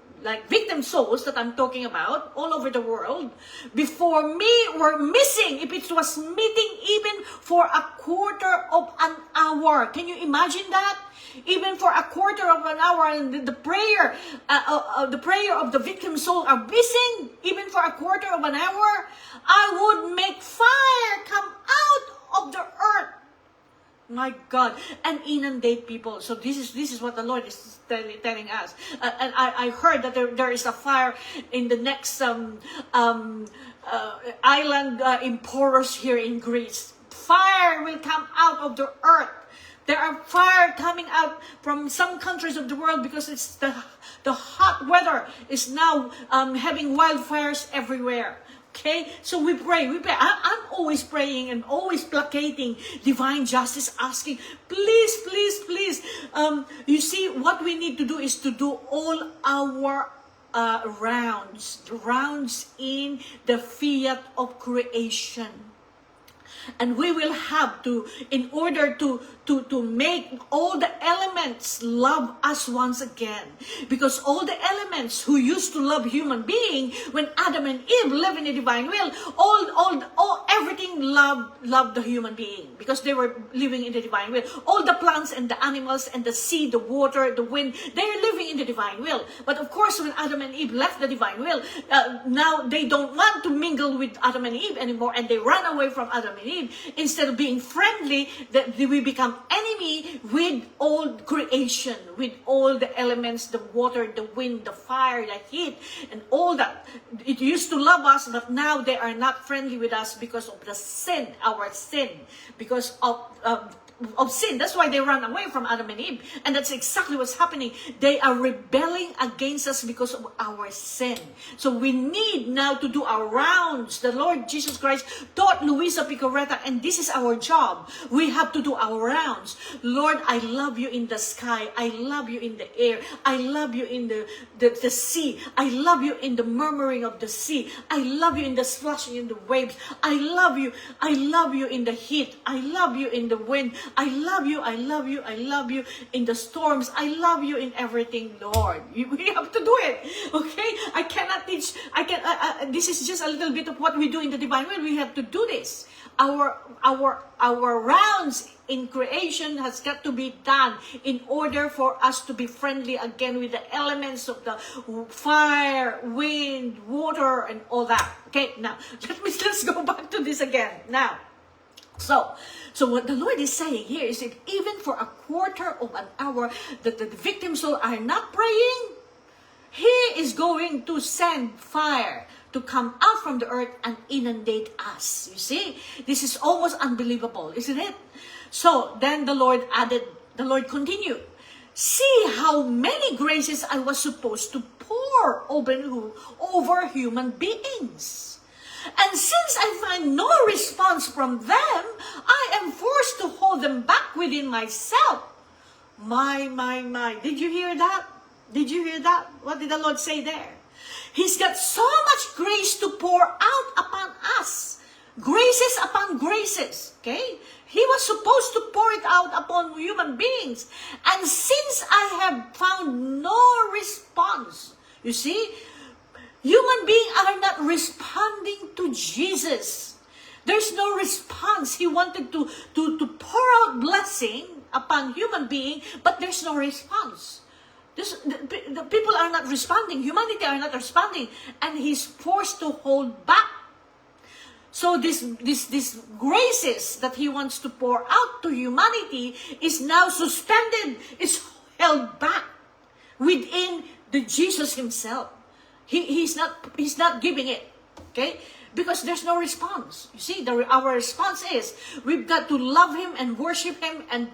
souls that I'm talking about all over the world before me were missing, if it was meeting even for a quarter of an hour. Can you imagine that? Even for a quarter of an hour, and the prayer of the victim soul are missing, even for a quarter of an hour, I would make fire come out of the earth. My God, and inundate people. So this is what the Lord is telling us. And I heard that there is a fire in the next island in Poros here in Greece. Fire will come out of the earth. There are fire coming out from some countries of the world, because it's the hot weather is now having wildfires everywhere. Okay, so we pray. I'm always praying and always placating divine justice, asking, please. You see, what we need to do is to do all our rounds in the fiat of creation. And we will have to, in order to make all the elements love us once again. Because all the elements who used to love human being, when Adam and Eve lived in the divine will, everything loved the human being, because they were living in the divine will. All the plants and the animals and the sea, the water, the wind, they are living in the divine will. But of course, when Adam and Eve left the divine will, now they don't want to mingle with Adam and Eve anymore, and they run away from Adam and Eve. Instead of being friendly, that we become enemy with all creation, with all the elements, the water, the wind, the fire, the heat, and all that. It used to love us, but now they are not friendly with us because of the sin, our sin, because of of sin. That's why they run away from Adam and Eve. And that's exactly what's happening. They are rebelling against us because of our sin. So we need now to do our rounds. The Lord Jesus Christ taught Luisa Picaretta, and this is our job. We have to do our rounds. Lord, I love you in the sky. I love you in the air. I love you in the sea. I love you in the murmuring of the sea. I love you in the splashing in the waves. I love you. I love you in the heat. I love you in the wind. I love you, I love you, I love you in the storms. I love you in everything, Lord. We have to do it, okay? I cannot teach. This is just a little bit of what we do in the divine will. We have to do this. Our rounds in creation has got to be done in order for us to be friendly again with the elements of the fire, wind, water, and all that. Okay, now let's go back to this again. Now. So what the Lord is saying here is that even for a quarter of an hour that the victim soul are not praying, He is going to send fire to come out from the earth and inundate us. You see? This is almost unbelievable, isn't it? So then the Lord continued, see how many graces I was supposed to pour over human beings. And since I find no response from them, I am forced to hold them back within myself. My. Did you hear that? Did you hear that? What did the Lord say there? He's got so much grace to pour out upon us. Graces upon graces. Okay? He was supposed to pour it out upon human beings. And since I have found no response, you see, human beings are not responding to Jesus. There's no response. He wanted to pour out blessing upon human being, but there's no response. The people are not responding. Humanity are not responding. And He's forced to hold back. So this graces that He wants to pour out to humanity is now suspended. It's held back within the Jesus Himself. He's not giving it, okay? Because there's no response. You see, our response is we've got to love Him and worship Him and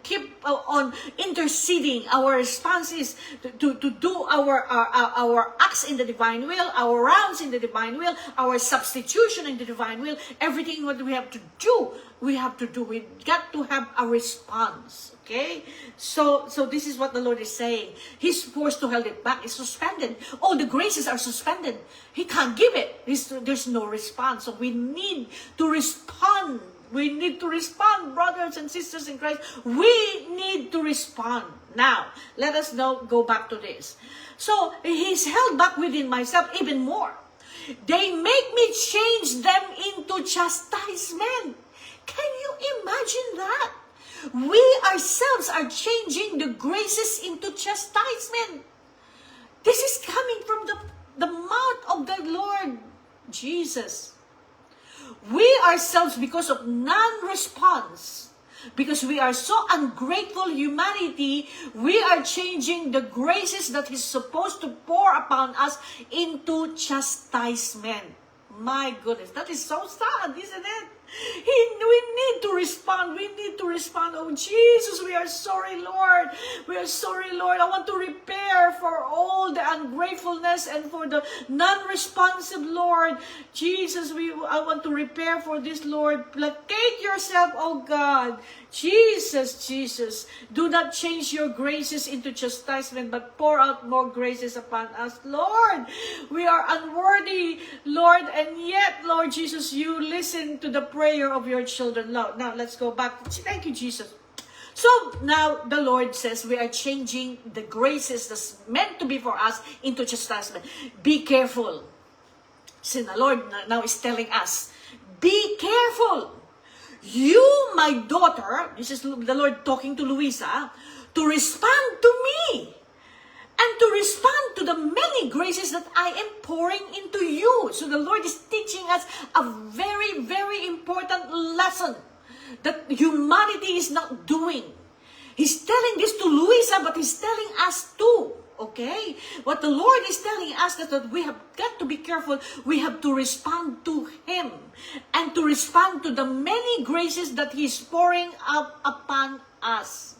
keep on interceding. Our response is to do our acts in the divine will, our rounds in the divine will, our substitution in the divine will. Everything what we have to do, we have to do. We've got to have a response. Okay? So this is what the Lord is saying. He's forced to hold it back. It's suspended. All the graces are suspended. He can't give it. There's no response. So we need to respond. We need to respond, brothers and sisters in Christ. We need to respond. Now, let us now go back to this. So, He's held back within myself even more. They make me change them into chastisement. Can you imagine that? We ourselves are changing the graces into chastisement. This is coming from the mouth of the Lord Jesus. We ourselves, because of non-response, because we are so ungrateful humanity, we are changing the graces that He's supposed to pour upon us into chastisement. My goodness, that is so sad, isn't it? We need to respond. We need to respond. Oh, Jesus, we are sorry, Lord. We are sorry, Lord. I want to repair for all the ungratefulness and for the non-responsive, Lord. Jesus, I want to repair for this, Lord. Placate yourself, oh God. Jesus, do not change your graces into chastisement, but pour out more graces upon us. Lord, we are unworthy, Lord, and yet, Lord Jesus, you listen to the prayer of your children. Now, let's go back. Thank you, Jesus. So, now, the Lord says we are changing the graces that's meant to be for us into chastisement. Be careful. See, the Lord now is telling us, be careful. You, my daughter, this is the Lord talking to Luisa, to respond to me and to respond to the many graces that I am pouring into you. So the Lord is teaching us a very, very important lesson that humanity is not doing. He's telling this to Luisa, but He's telling us too. Okay? What the Lord is telling us that we have got to be careful. We have to respond to Him and to respond to the many graces that He's pouring out upon us.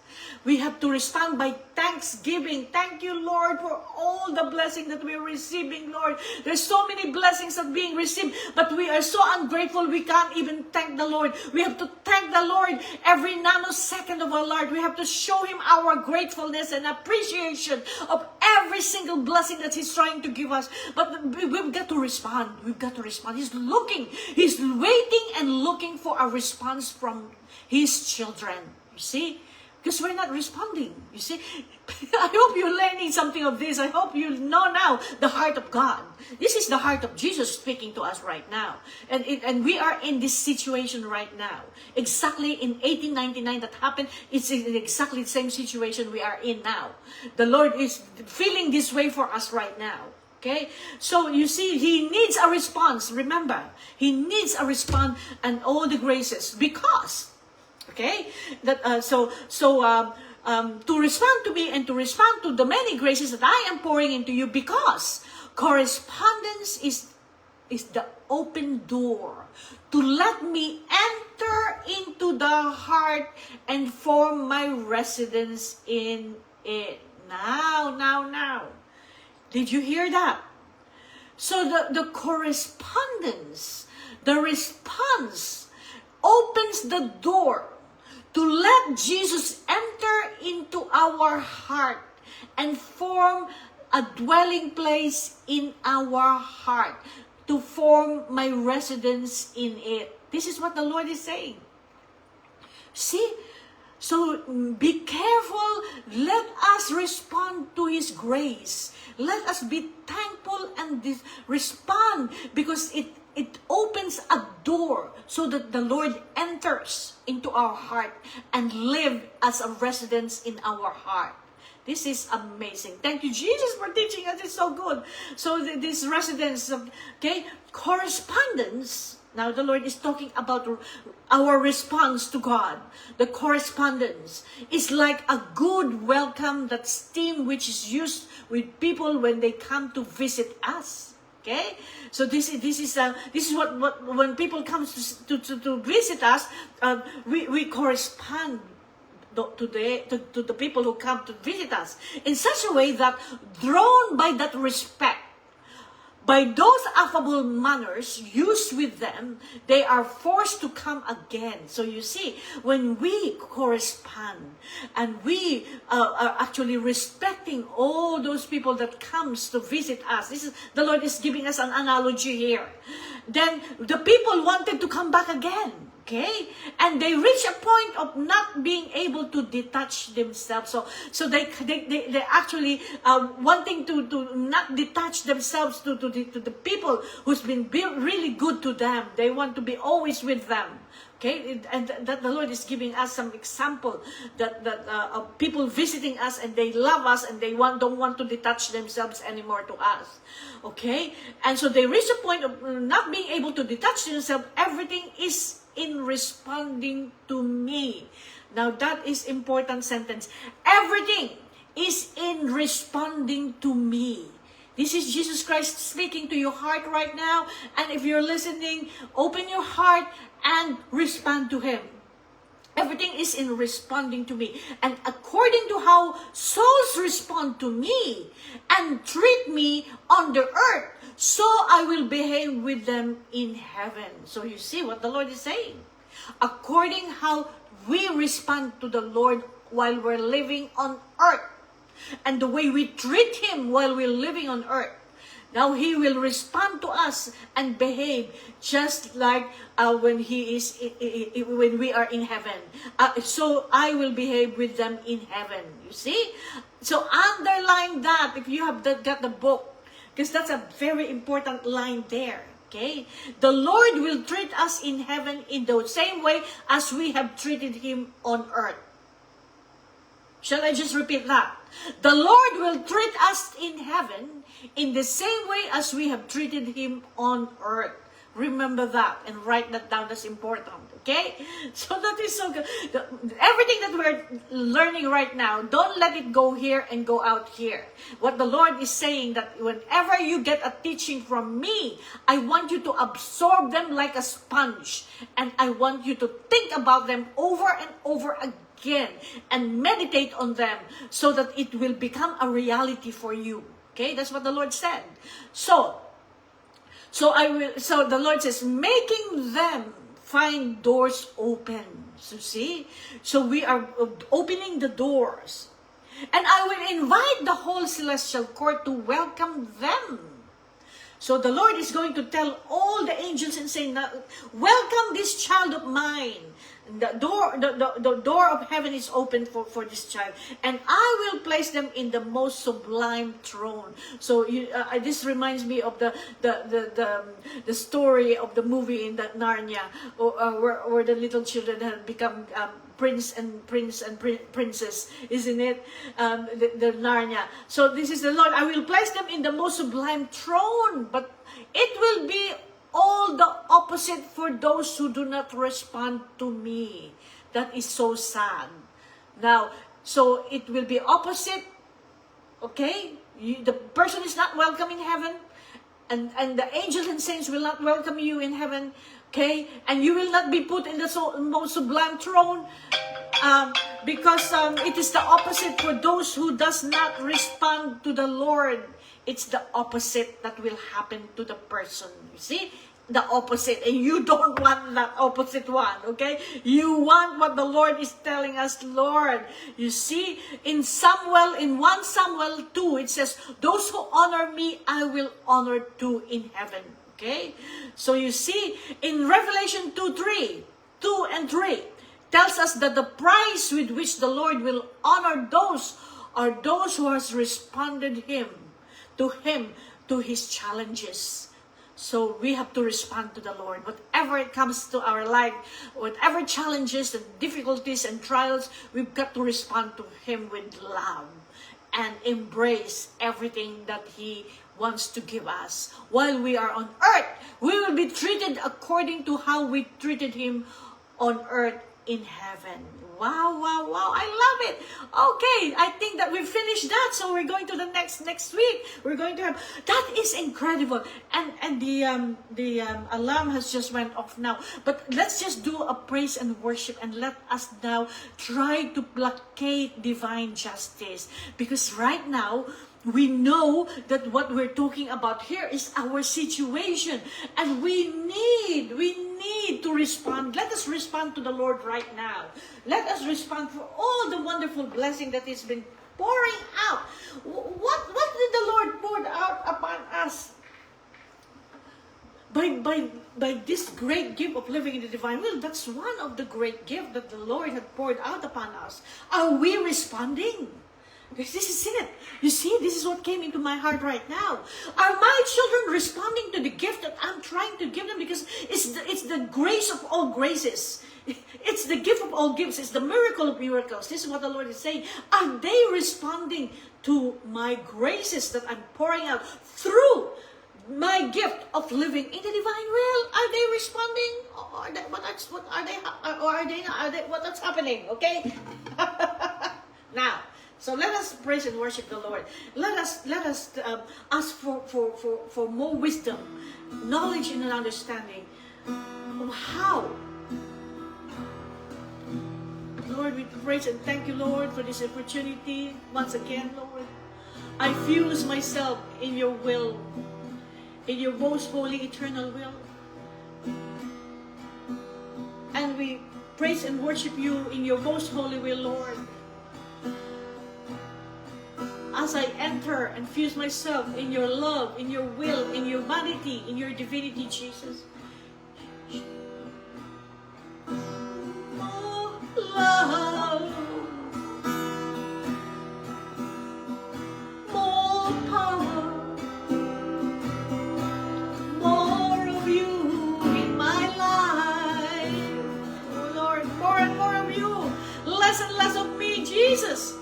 We have to respond by thanksgiving. Thank you, Lord, for all the blessing that we're receiving, Lord. There's so many blessings that being received, but we are so ungrateful we can't even thank the Lord. We have to thank the Lord every nanosecond of our life. We have to show Him our gratefulness and appreciation of every single blessing that He's trying to give us. But we've got to respond. We've got to respond. He's looking. He's waiting and looking for a response from His children. You see? Because we're not responding, you see. I hope you're learning something of this. I hope you know now the heart of God. This is the heart of Jesus speaking to us right now. And we are in this situation right now. Exactly in 1899 that happened, it's in exactly the same situation we are in now. The Lord is feeling this way for us right now. Okay? So you see, He needs a response. Remember, He needs a response and all the graces because... Okay, that to respond to me and to respond to the many graces that I am pouring into you, because correspondence is the open door to let me enter into the heart and form my residence in it. Now. Did you hear that? So the correspondence, the response opens the door to let Jesus enter into our heart and form a dwelling place in our heart, to form my residence in it. This is what the Lord is saying. See? So be careful. Let us respond to His grace. Let us be thankful and respond, because it opens a door so that the Lord enters into our heart and live as a residence in our heart. This is amazing. Thank you, Jesus, for teaching us. It's so good. So this residence, okay, correspondence. Now the Lord is talking about our response to God. The correspondence is like a good welcome, that steam which is used with people when they come to visit us. Okay, so this is what when people come to visit us, we correspond to the people who come to visit us in such a way that, drawn by that respect, by those affable manners used with them, they are forced to come again. So you see, when we correspond and we are actually respecting all those people that comes to visit us, the Lord is giving us an analogy here. Then the people wanted to come back again. Okay? And they reach a point of not being able to detach themselves. So they actually wanting to not detach themselves to the people who's been really good to them. They want to be always with them. Okay? And that the Lord is giving us some example that of people visiting us and they love us and they don't want to detach themselves anymore to us. Okay? And so they reach a point of not being able to detach themselves. Everything is in responding to me. Now that is important sentence. Everything is in responding to me. This is Jesus Christ speaking to your heart right now. And if you're listening, open your heart and respond to Him. Everything is in responding to me. And according to how souls respond to me and treat me on the earth, so I will behave with them in heaven. So you see what the Lord is saying. According how we respond to the Lord while we're living on earth, and the way we treat Him while we're living on earth, now He will respond to us and behave just like when when we are in heaven. So I will behave with them in heaven. You see? So underline that if you have got the book, because that's a very important line there. Okay? The Lord will treat us in heaven in the same way as we have treated Him on earth. Shall I just repeat that? The Lord will treat us in heaven in the same way as we have treated Him on earth. Remember that and write that down. That's important. Okay? So that is so good. Everything that we're learning right now, don't let it go here and go out here. What the Lord is saying, that whenever you get a teaching from me, I want you to absorb them like a sponge. And I want you to think about them over and over again and meditate on them so that it will become a reality for you. Okay? That's what the Lord said. So the Lord says, making them find doors open. So see? So we are opening the doors. And I will invite the whole celestial court to welcome them. So the Lord is going to tell all the angels and say, welcome this child of mine. The door of heaven is open for this child, and I will place them in the most sublime throne. So this reminds me of the story of the movie in the Narnia, where the little children have become prince and princess, isn't it? The Narnia. So this is the Lord. I will place them in the most sublime throne, but it will be all the opposite for those who do not respond to me. That is so sad. Now, so it will be opposite. Okay? The person is not welcome in heaven. And the angels and saints will not welcome you in heaven. Okay? And you will not be put in the most sublime throne. Because it is the opposite for those who does not respond to the Lord. It's the opposite that will happen to the person. You see? The opposite. And you don't want that opposite one. Okay? You want what the Lord is telling us, Lord. You see? In 1 Samuel 2, it says, those who honor me, I will honor too in heaven. Okay? So you see, in Revelation 2 and 3, tells us that the price with which the Lord will honor those are those who has responded to his challenges. So we have to respond to the Lord. Whatever it comes to our life, whatever challenges and difficulties and trials, we've got to respond to him with love and embrace everything that he wants to give us. While we are on earth, we will be treated according to how we treated him on earth in heaven. Wow, wow, wow. I love it. Okay, I think that we've finished that. So we're going to the next week. We're going to have, that is incredible. And the alarm has just went off now. But let's just do a praise and worship, and let us now try to placate divine justice. Because right now, we know that what we're talking about here is our situation, and we need to respond. Let us respond to the Lord right now. Let us respond for all the wonderful blessing that has been pouring out. What did the Lord pour out upon us? By this great gift of living in the divine will. That's one of the great gifts that the Lord had poured out upon us. Are we responding? This is it. You see, this is what came into my heart right now. Are my children responding to the gift that I'm trying to give them? Because it's the grace of all graces. It's the gift of all gifts. It's the miracle of miracles. This is what the Lord is saying. Are they responding to my graces that I'm pouring out through my gift of living in the divine will? Are they responding? What's happening? Okay? Now, so let us praise and worship the Lord. Let us ask for more wisdom, knowledge, and understanding of how. Lord, we praise and thank you, Lord, for this opportunity once again, Lord. I fuse myself in your will, in your most holy eternal will. And we praise and worship you in your most holy will, Lord. As I enter and fuse myself in your love, in your will, in your humanity, in your divinity, Jesus. More love, more power, more of you in my life. Oh Lord, more and more of you, less and less of me, Jesus.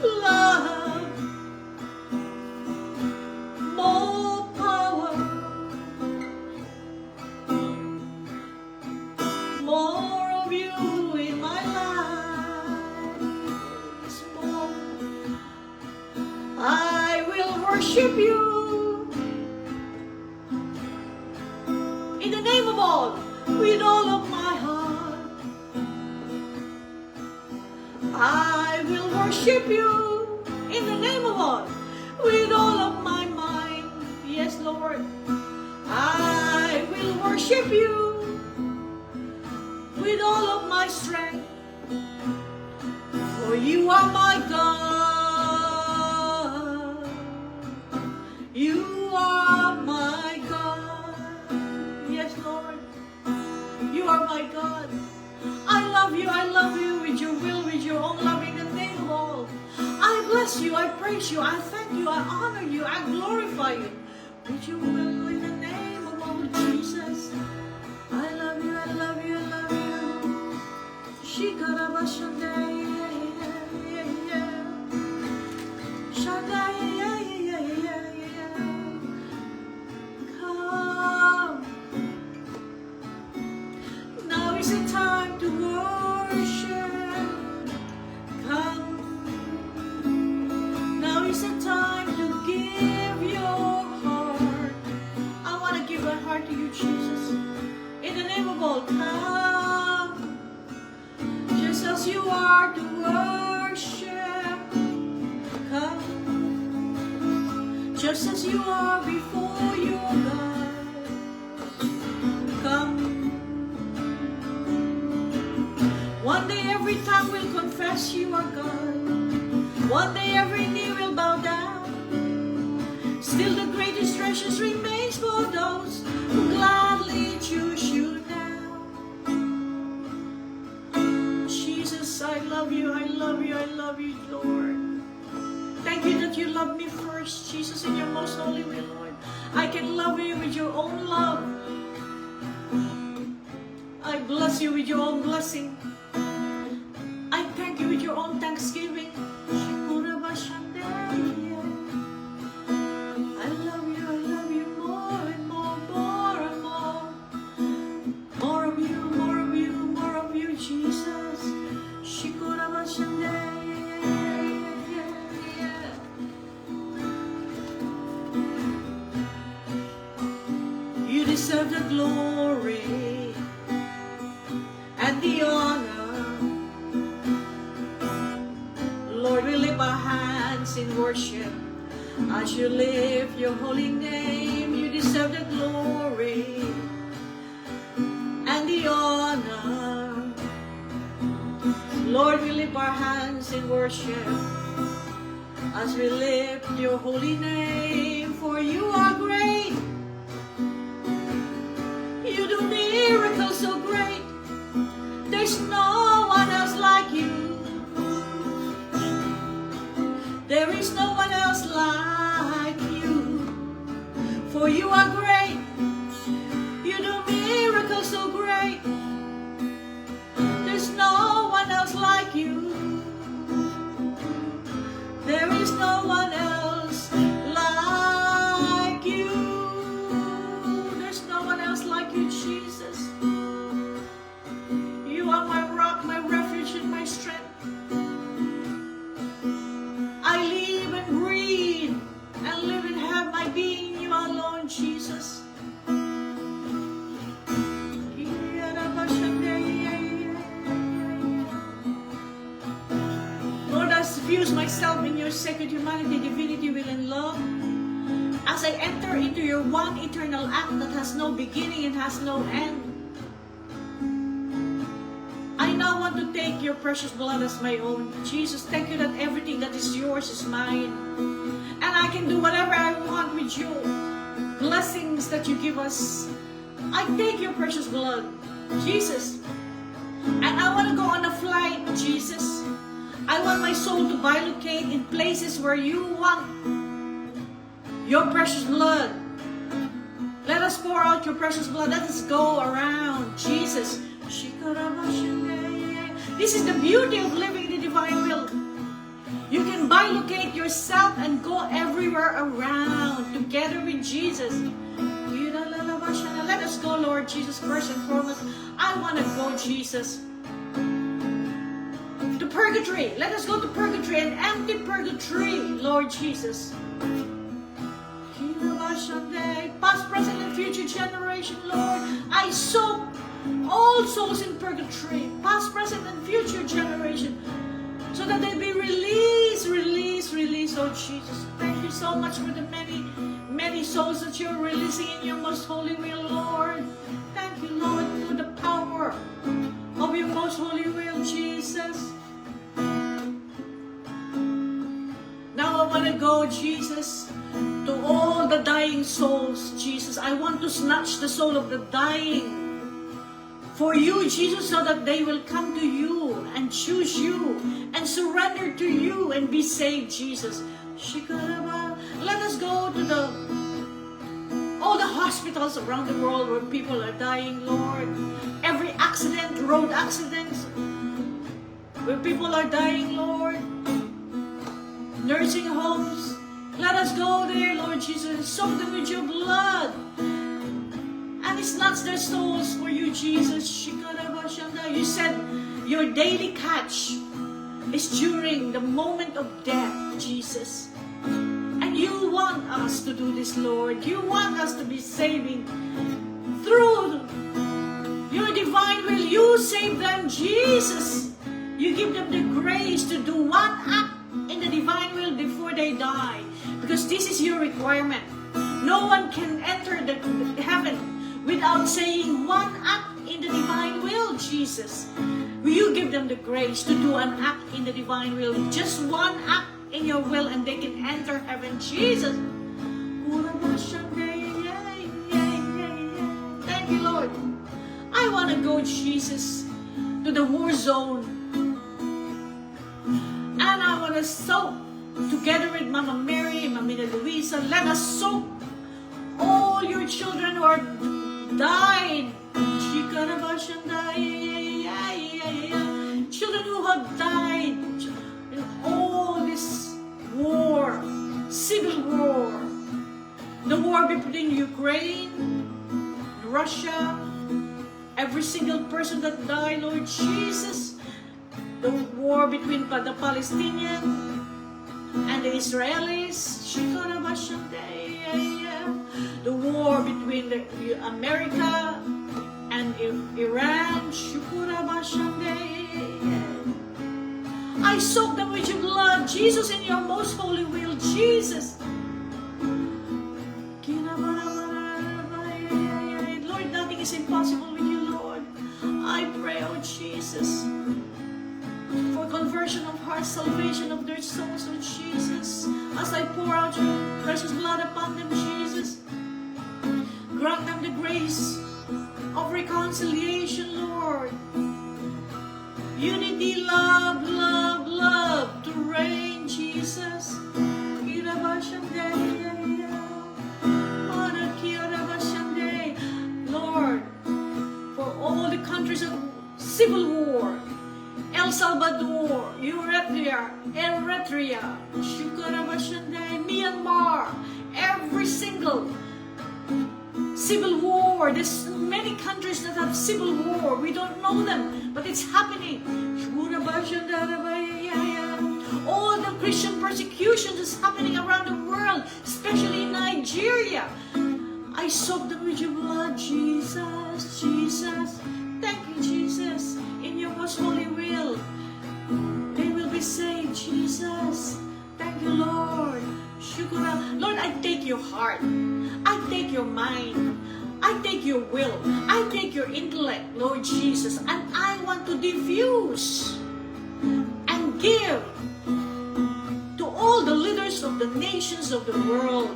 Love, more power, worship you. In the name of all, with all of my heart, I will worship you. In the name of all, with all of my mind. Yes, Lord, I will worship you with all of my strength. For you are my God. You are my God. Yes, Lord, you are my God. I love you with your will, with your own love, in the name of all. I bless you, I praise you, I thank you, I honor you, I glorify you with your will, in the name of all, Jesus. I love you, I love you, I love you. Shikarabashande, Shandai, come. Now is the time to worship. Come. Now is the time to give your heart. I want to give my heart to you, Jesus. In the name of all, come. Just as you are to worship. Come. Just as you are before your God. Come. One day every tongue will confess you are God. One day every knee will bow down. Still the greatest treasures remains for those who gladly choose you now. Jesus, I love you, I love you, I love you, Lord. Thank you that you love me first, Jesus, in your most holy will, Lord. I can love you with your own love. I bless you with your own blessing. I thank you with your own thanksgiving. I love you more and more, more and more. More of you, more of you, more of you, Jesus. You deserve the glory and the honor. Lord, we lift our hands in worship as you lift your holy name. You deserve the glory and the honor. Lord, we lift our hands in worship as we lift your holy name. For you are great. You do miracles so great. There's no one else like you. There is no one else like you. For you are great. You do miracles so great. There's no one else like you. There is no one else like you. There's no one else like you, Jesus. You are my rock, my refuge, and my strength. I live and breathe and live and have my being in you alone, Jesus. Lord, I fuse myself in your sacred humanity, divinity, will, and love. As I enter into your one eternal act that has no beginning and has no end. I now want to take your precious blood as my own. Jesus, thank you that everything that is yours is mine. And I can do whatever I want with you. Blessings that you give us. I take your precious blood, Jesus. And I want to go on a flight, Jesus. I want my soul to bilocate in places where you want your precious blood. Let us pour out your precious blood. Let us go around, Jesus. This is the beauty of living in the divine will. You can bilocate yourself and go everywhere around together with Jesus. Let us go, Lord Jesus, first and foremost. I want to go, Jesus, to purgatory. Let us go to purgatory, an empty purgatory, Lord Jesus. Past, present, and future generation, Lord. I soak all souls in purgatory, past, present, and future generation, so that they be released, oh Jesus. Thank you so much for the many souls that you're releasing in your most holy will, Lord. Thank you, Lord, for the power of your most holy will, Jesus. Now I want to go, Jesus, to all the dying souls, Jesus. I want to snatch the soul of the dying for you, Jesus, so that they will come to you and choose you and surrender to you and be saved, Jesus. Let us go to all the hospitals around the world where people are dying, Lord. Every accident, road accidents, where people are dying, Lord. Nursing homes. Let us go there, Lord Jesus, and soak them with your blood. And it's not their souls for you, Jesus. You said your daily catch is during the moment of death, Jesus. And you want us to do this, Lord. You want us to be saving through your divine will. You save them, Jesus. You give them the grace to do one act in the divine will before they die. Because this is your requirement. No one can enter the heaven without saying one act in the divine will, Jesus. Will you give them the grace to do an act in the divine will? Just one act in your will and they can enter heaven, Jesus. Thank you, Lord. I want to go, Jesus, to the war zone. And I want to soak together with Mama Mary and Mama Luisa. Let us soak all your children who are died. Children who have died in all this war, civil war, the war between Ukraine, Russia, every single person that died, Lord Jesus, the war between the Palestinians and the Israelis, the war between America and Iran, I soak them with your blood, Jesus, in your most holy will, Jesus. Lord, nothing is impossible with you, Lord. I pray, oh Jesus, for conversion of hearts, salvation of their souls, oh Jesus. As I pour out your precious blood upon them, Jesus, grant them the grace of reconciliation, Lord. Unity, love, love, love to reign, Jesus. Lord, for all the countries of civil war, El Salvador, Eritrea, Myanmar, every single civil war. There's many countries that have civil war. We don't know them, but it's happening. All the Christian persecution is happening around the world, especially in Nigeria. I soak them with your blood, Jesus, Jesus. Thank you, Jesus. In your most holy will, they will be saved, Jesus. Thank you, Lord. Shukura. Lord, I take your heart. I take your mind. I take your will. I take your intellect, Lord Jesus. And I want to diffuse and give to all the leaders of the nations of the world,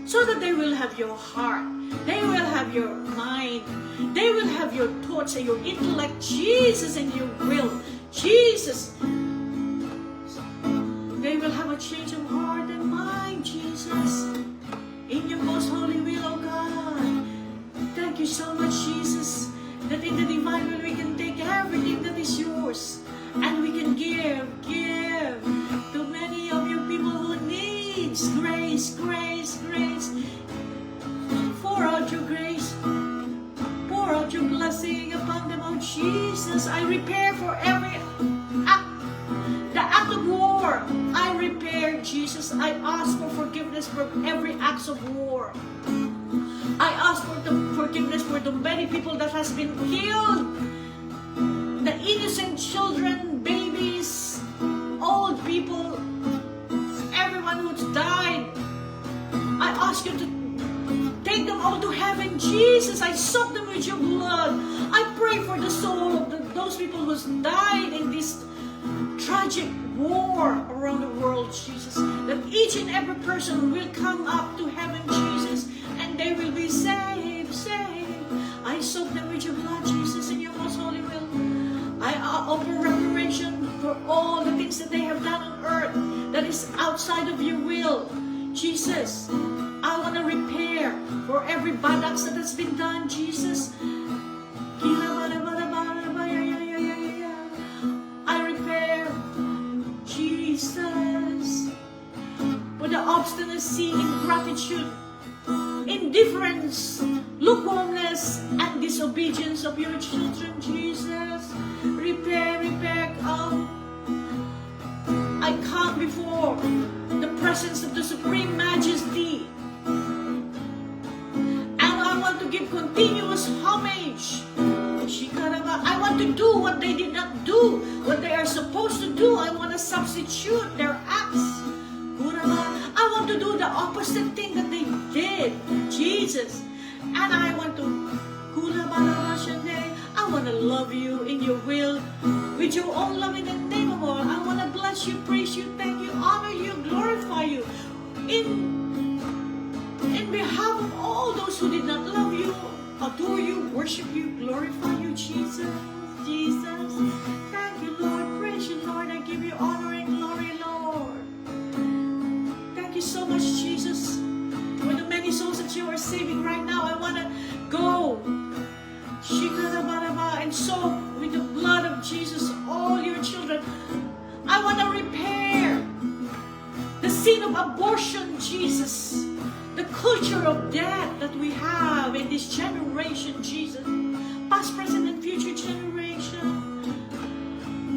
so that they will have your heart. They will have your mind. They will have your thoughts and your intellect, Jesus, and your will, Jesus. They will have a change of heart and mind, Jesus, in your most holy will, oh God. Thank you so much, Jesus, that in the divine will we can take everything that is yours and we can give to many of your people who needs grace, grace, grace. Pour out your grace, pour out your blessing upon them, oh Jesus. I repair for every act, the act of war. I repair, Jesus. I ask for forgiveness forgiveness for every act of war. I ask for the forgiveness for the many people that has been killed, the innocent children, babies, old people, everyone who's died. I ask you to take them all to heaven, Jesus. I soak them with your blood. I pray for the soul of those people who's died in this tragic war around the world, Jesus. That each and every person will come up to heaven, Jesus, and they will be saved, saved. I soak them with your blood, Jesus, in your most holy will. I offer reparation for all the things that they have done on earth that is outside of your will, Jesus. I want to repair for every bad acts that has been done, Jesus. I repair, Jesus, for the obstinacy, ingratitude, indifference, lukewarmness, and disobedience of your children, Jesus. Repair, repair. I come before the presence of the Supreme Majesty, and I want to give continuous homage. I want to do what they did not do, what they are supposed to do. I want to substitute their acts. I want to do the opposite thing that they did, Jesus. And I want to love you in your will, with your own love in the name of all. I want to bless you, praise you, thank you, honor you, glorify you. In behalf of all those who did not love you, adore you, worship you, glorify you, Jesus. Jesus. Thank you, Lord. Praise you, Lord. I give you honor and glory, Lord. Thank you so much, Jesus, for the many souls that you are saving right now. I want to go and soak with the blood of Jesus all your children. I want to repair the sin of abortion, Jesus, the culture of death that we have in this generation, Jesus, past, present, and future generation.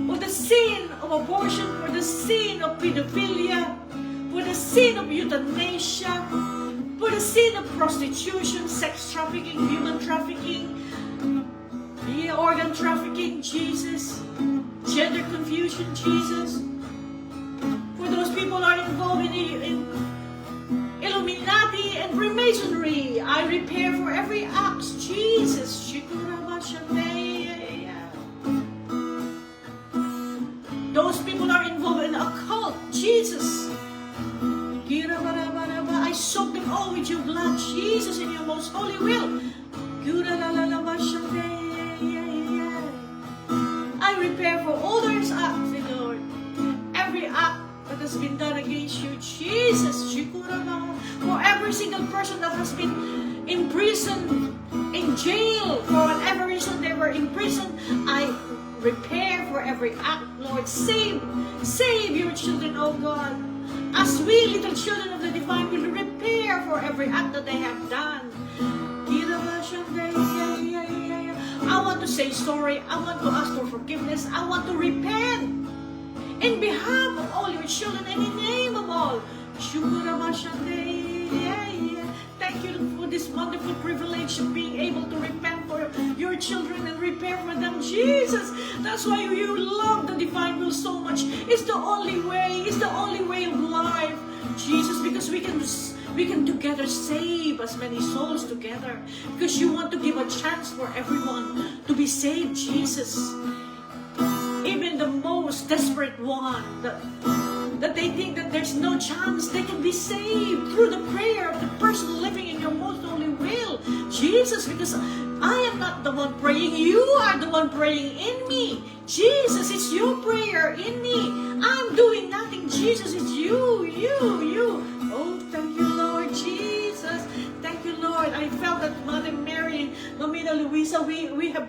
For the sin of abortion, for the sin of pedophilia, for the sin of euthanasia, for the sin of prostitution, sex trafficking, human trafficking, organ trafficking, Jesus, gender confusion, Jesus. For those people who are involved in Illuminati and Freemasonry, I repair for every act, Jesus. Those people are involved in occult, Jesus. I soak them all with your blood, Jesus, in your most holy will. I repair for all those acts, Lord. Every act that has been done against you, Jesus. For every single person that has been in prison, in jail, for whatever reason they were in prison, I repair for every act, Lord. Save your children, oh God. As we, little children of the divine, will repair for every act that they have done. I want to say sorry. I want to ask for forgiveness. I want to repent in behalf of all your children and in the name of all. Thank you for this wonderful privilege of being able to repent for your children and repair for them, Jesus. That's why you love the divine will so much. It's the only way. It's the only way of life, Jesus, because we can together save as many souls together, because you want to give a chance for everyone to be saved, Jesus. Even the most desperate one that they think that there's no chance, they can be saved through the prayer of the person living in your most holy will, Jesus, because I am not the one praying, you are the one praying in me, Jesus. It's your prayer in me. I'm doing nothing, Jesus. It's you. Oh, thank you, Lord Jesus. Thank you, Lord. I felt that Mother Mary and Mamita Luisa, we have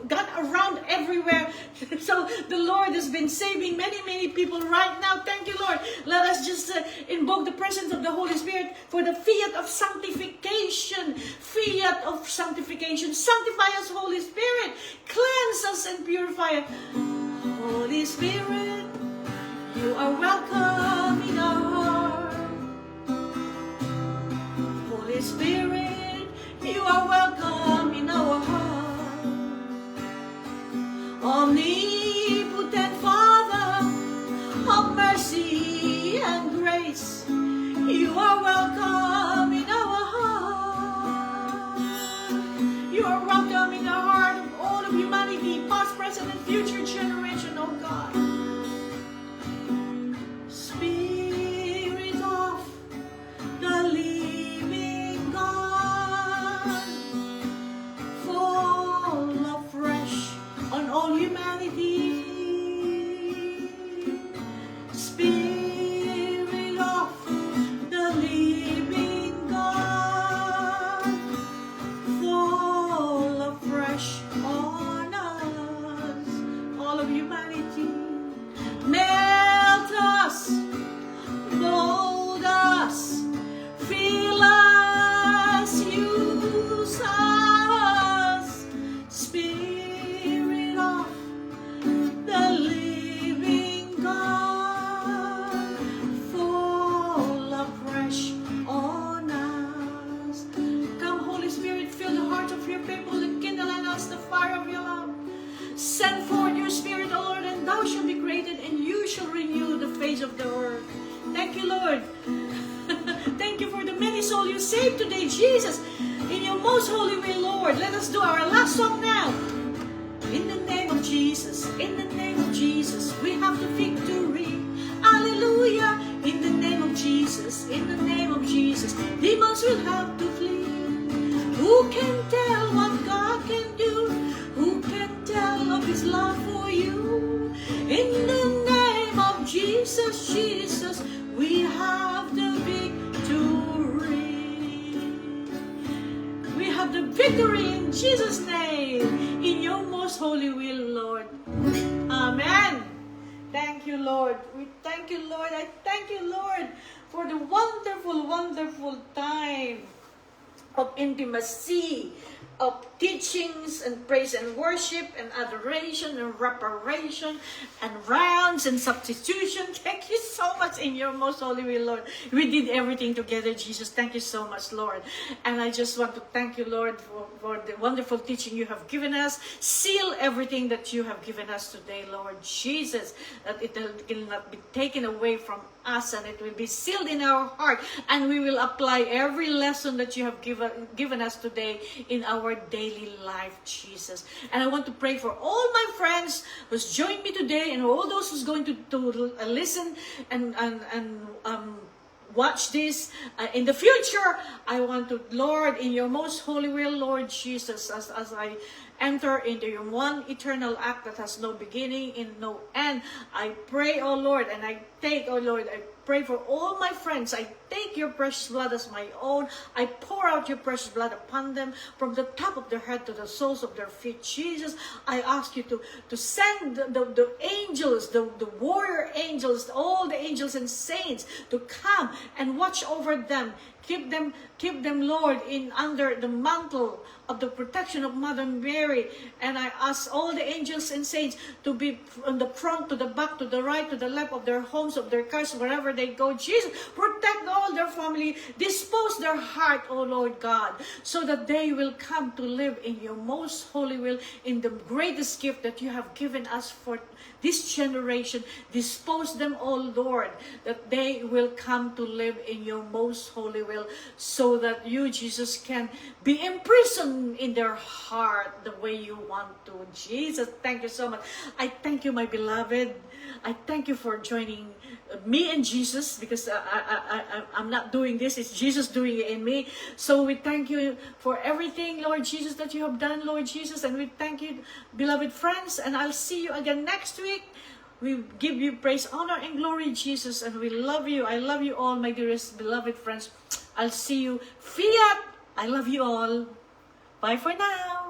gone around everywhere. So the Lord has been saving many people right now. Thank you, Lord. Let us just invoke the presence of the Holy Spirit for the fiat of sanctification. Fiat of sanctification. Sanctify us, Holy Spirit. Cleanse us and purify us. Holy Spirit, you are welcome in our heart. mercy and grace. You are welcome in our heart. You are welcome in the heart of all of humanity, past, present, and future generation, oh God. Spirit of the living God, fall afresh on all humanity. Spirit of the living God, fall afresh on us, all of humanity. Melt us, mold us, fill us, use us. Spirit of the living God, fall afresh on us. Come, Holy Spirit, fill the hearts of your people and kindle in us the fire of your love. Send forth your Spirit, O Lord, and thou shalt be created, and you shall renew the face of the earth. Thank you, Lord. Thank you for the many souls you saved today, Jesus. In your most holy will, Lord. Let us do our last song now. In the name of Jesus, in the name of Jesus, we have the victory. Hallelujah. In the name of Jesus, in the name of Jesus, demons will have to flee. Who can tell what God can do? Who can tell of His love for you? In the name of Jesus, Jesus, we have the victory. We have the victory in Jesus' name, in your most holy will, Lord. Amen. Thank you, Lord. We thank you, Lord. I thank you, Lord, for the wonderful, wonderful time of intimacy, of teachings and praise and worship and adoration and reparation and rounds and substitution. Thank you so much in your most holy will, Lord. We did everything together, Jesus. Thank you so much, Lord. And I just want to thank you, Lord, for the wonderful teaching you have given us. Seal everything that you have given us today, Lord Jesus, that it will not be taken away from us, and it will be sealed in our heart, and we will apply every lesson that you have given us today in our daily life, Jesus. And I want to pray for all my friends who's joined me today, and all those who's going to listen and watch this in the future. I want to, Lord, in your most holy will, Lord Jesus, as I enter into your one eternal act that has no beginning and no end, I pray, oh Lord, and I take, oh Lord, I pray for all my friends. I take your precious blood as my own. I pour out your precious blood upon them from the top of their head to the soles of their feet. Jesus, I ask you to send the angels, the warrior angels, all the angels and saints to come and watch over them. Keep them, Lord, in under the mantle of the protection of Mother Mary. And I ask all the angels and saints to be on the front, to the back, to the right, to the left of their homes, of their cars, wherever they go. Jesus, protect all their family. Dispose their heart, oh Lord God, so that they will come to live in your most holy will, in the greatest gift that you have given us for this generation. Dispose them, oh Lord, that they will come to live in your most holy will, so that you, Jesus, can be imprisoned in their heart the way you want to. Jesus, thank you so much. I thank you, my beloved. I thank you for joining me and Jesus, because I'm not doing this, it's Jesus doing it in me. So we thank you for everything, Lord Jesus, that you have done, Lord Jesus. And we thank you, beloved friends, and I'll see you again next week. We give you praise, honor, and glory, Jesus, and we love you. I love you all, my dearest beloved friends. I'll see you. Fiat! I love you all. Bye for now.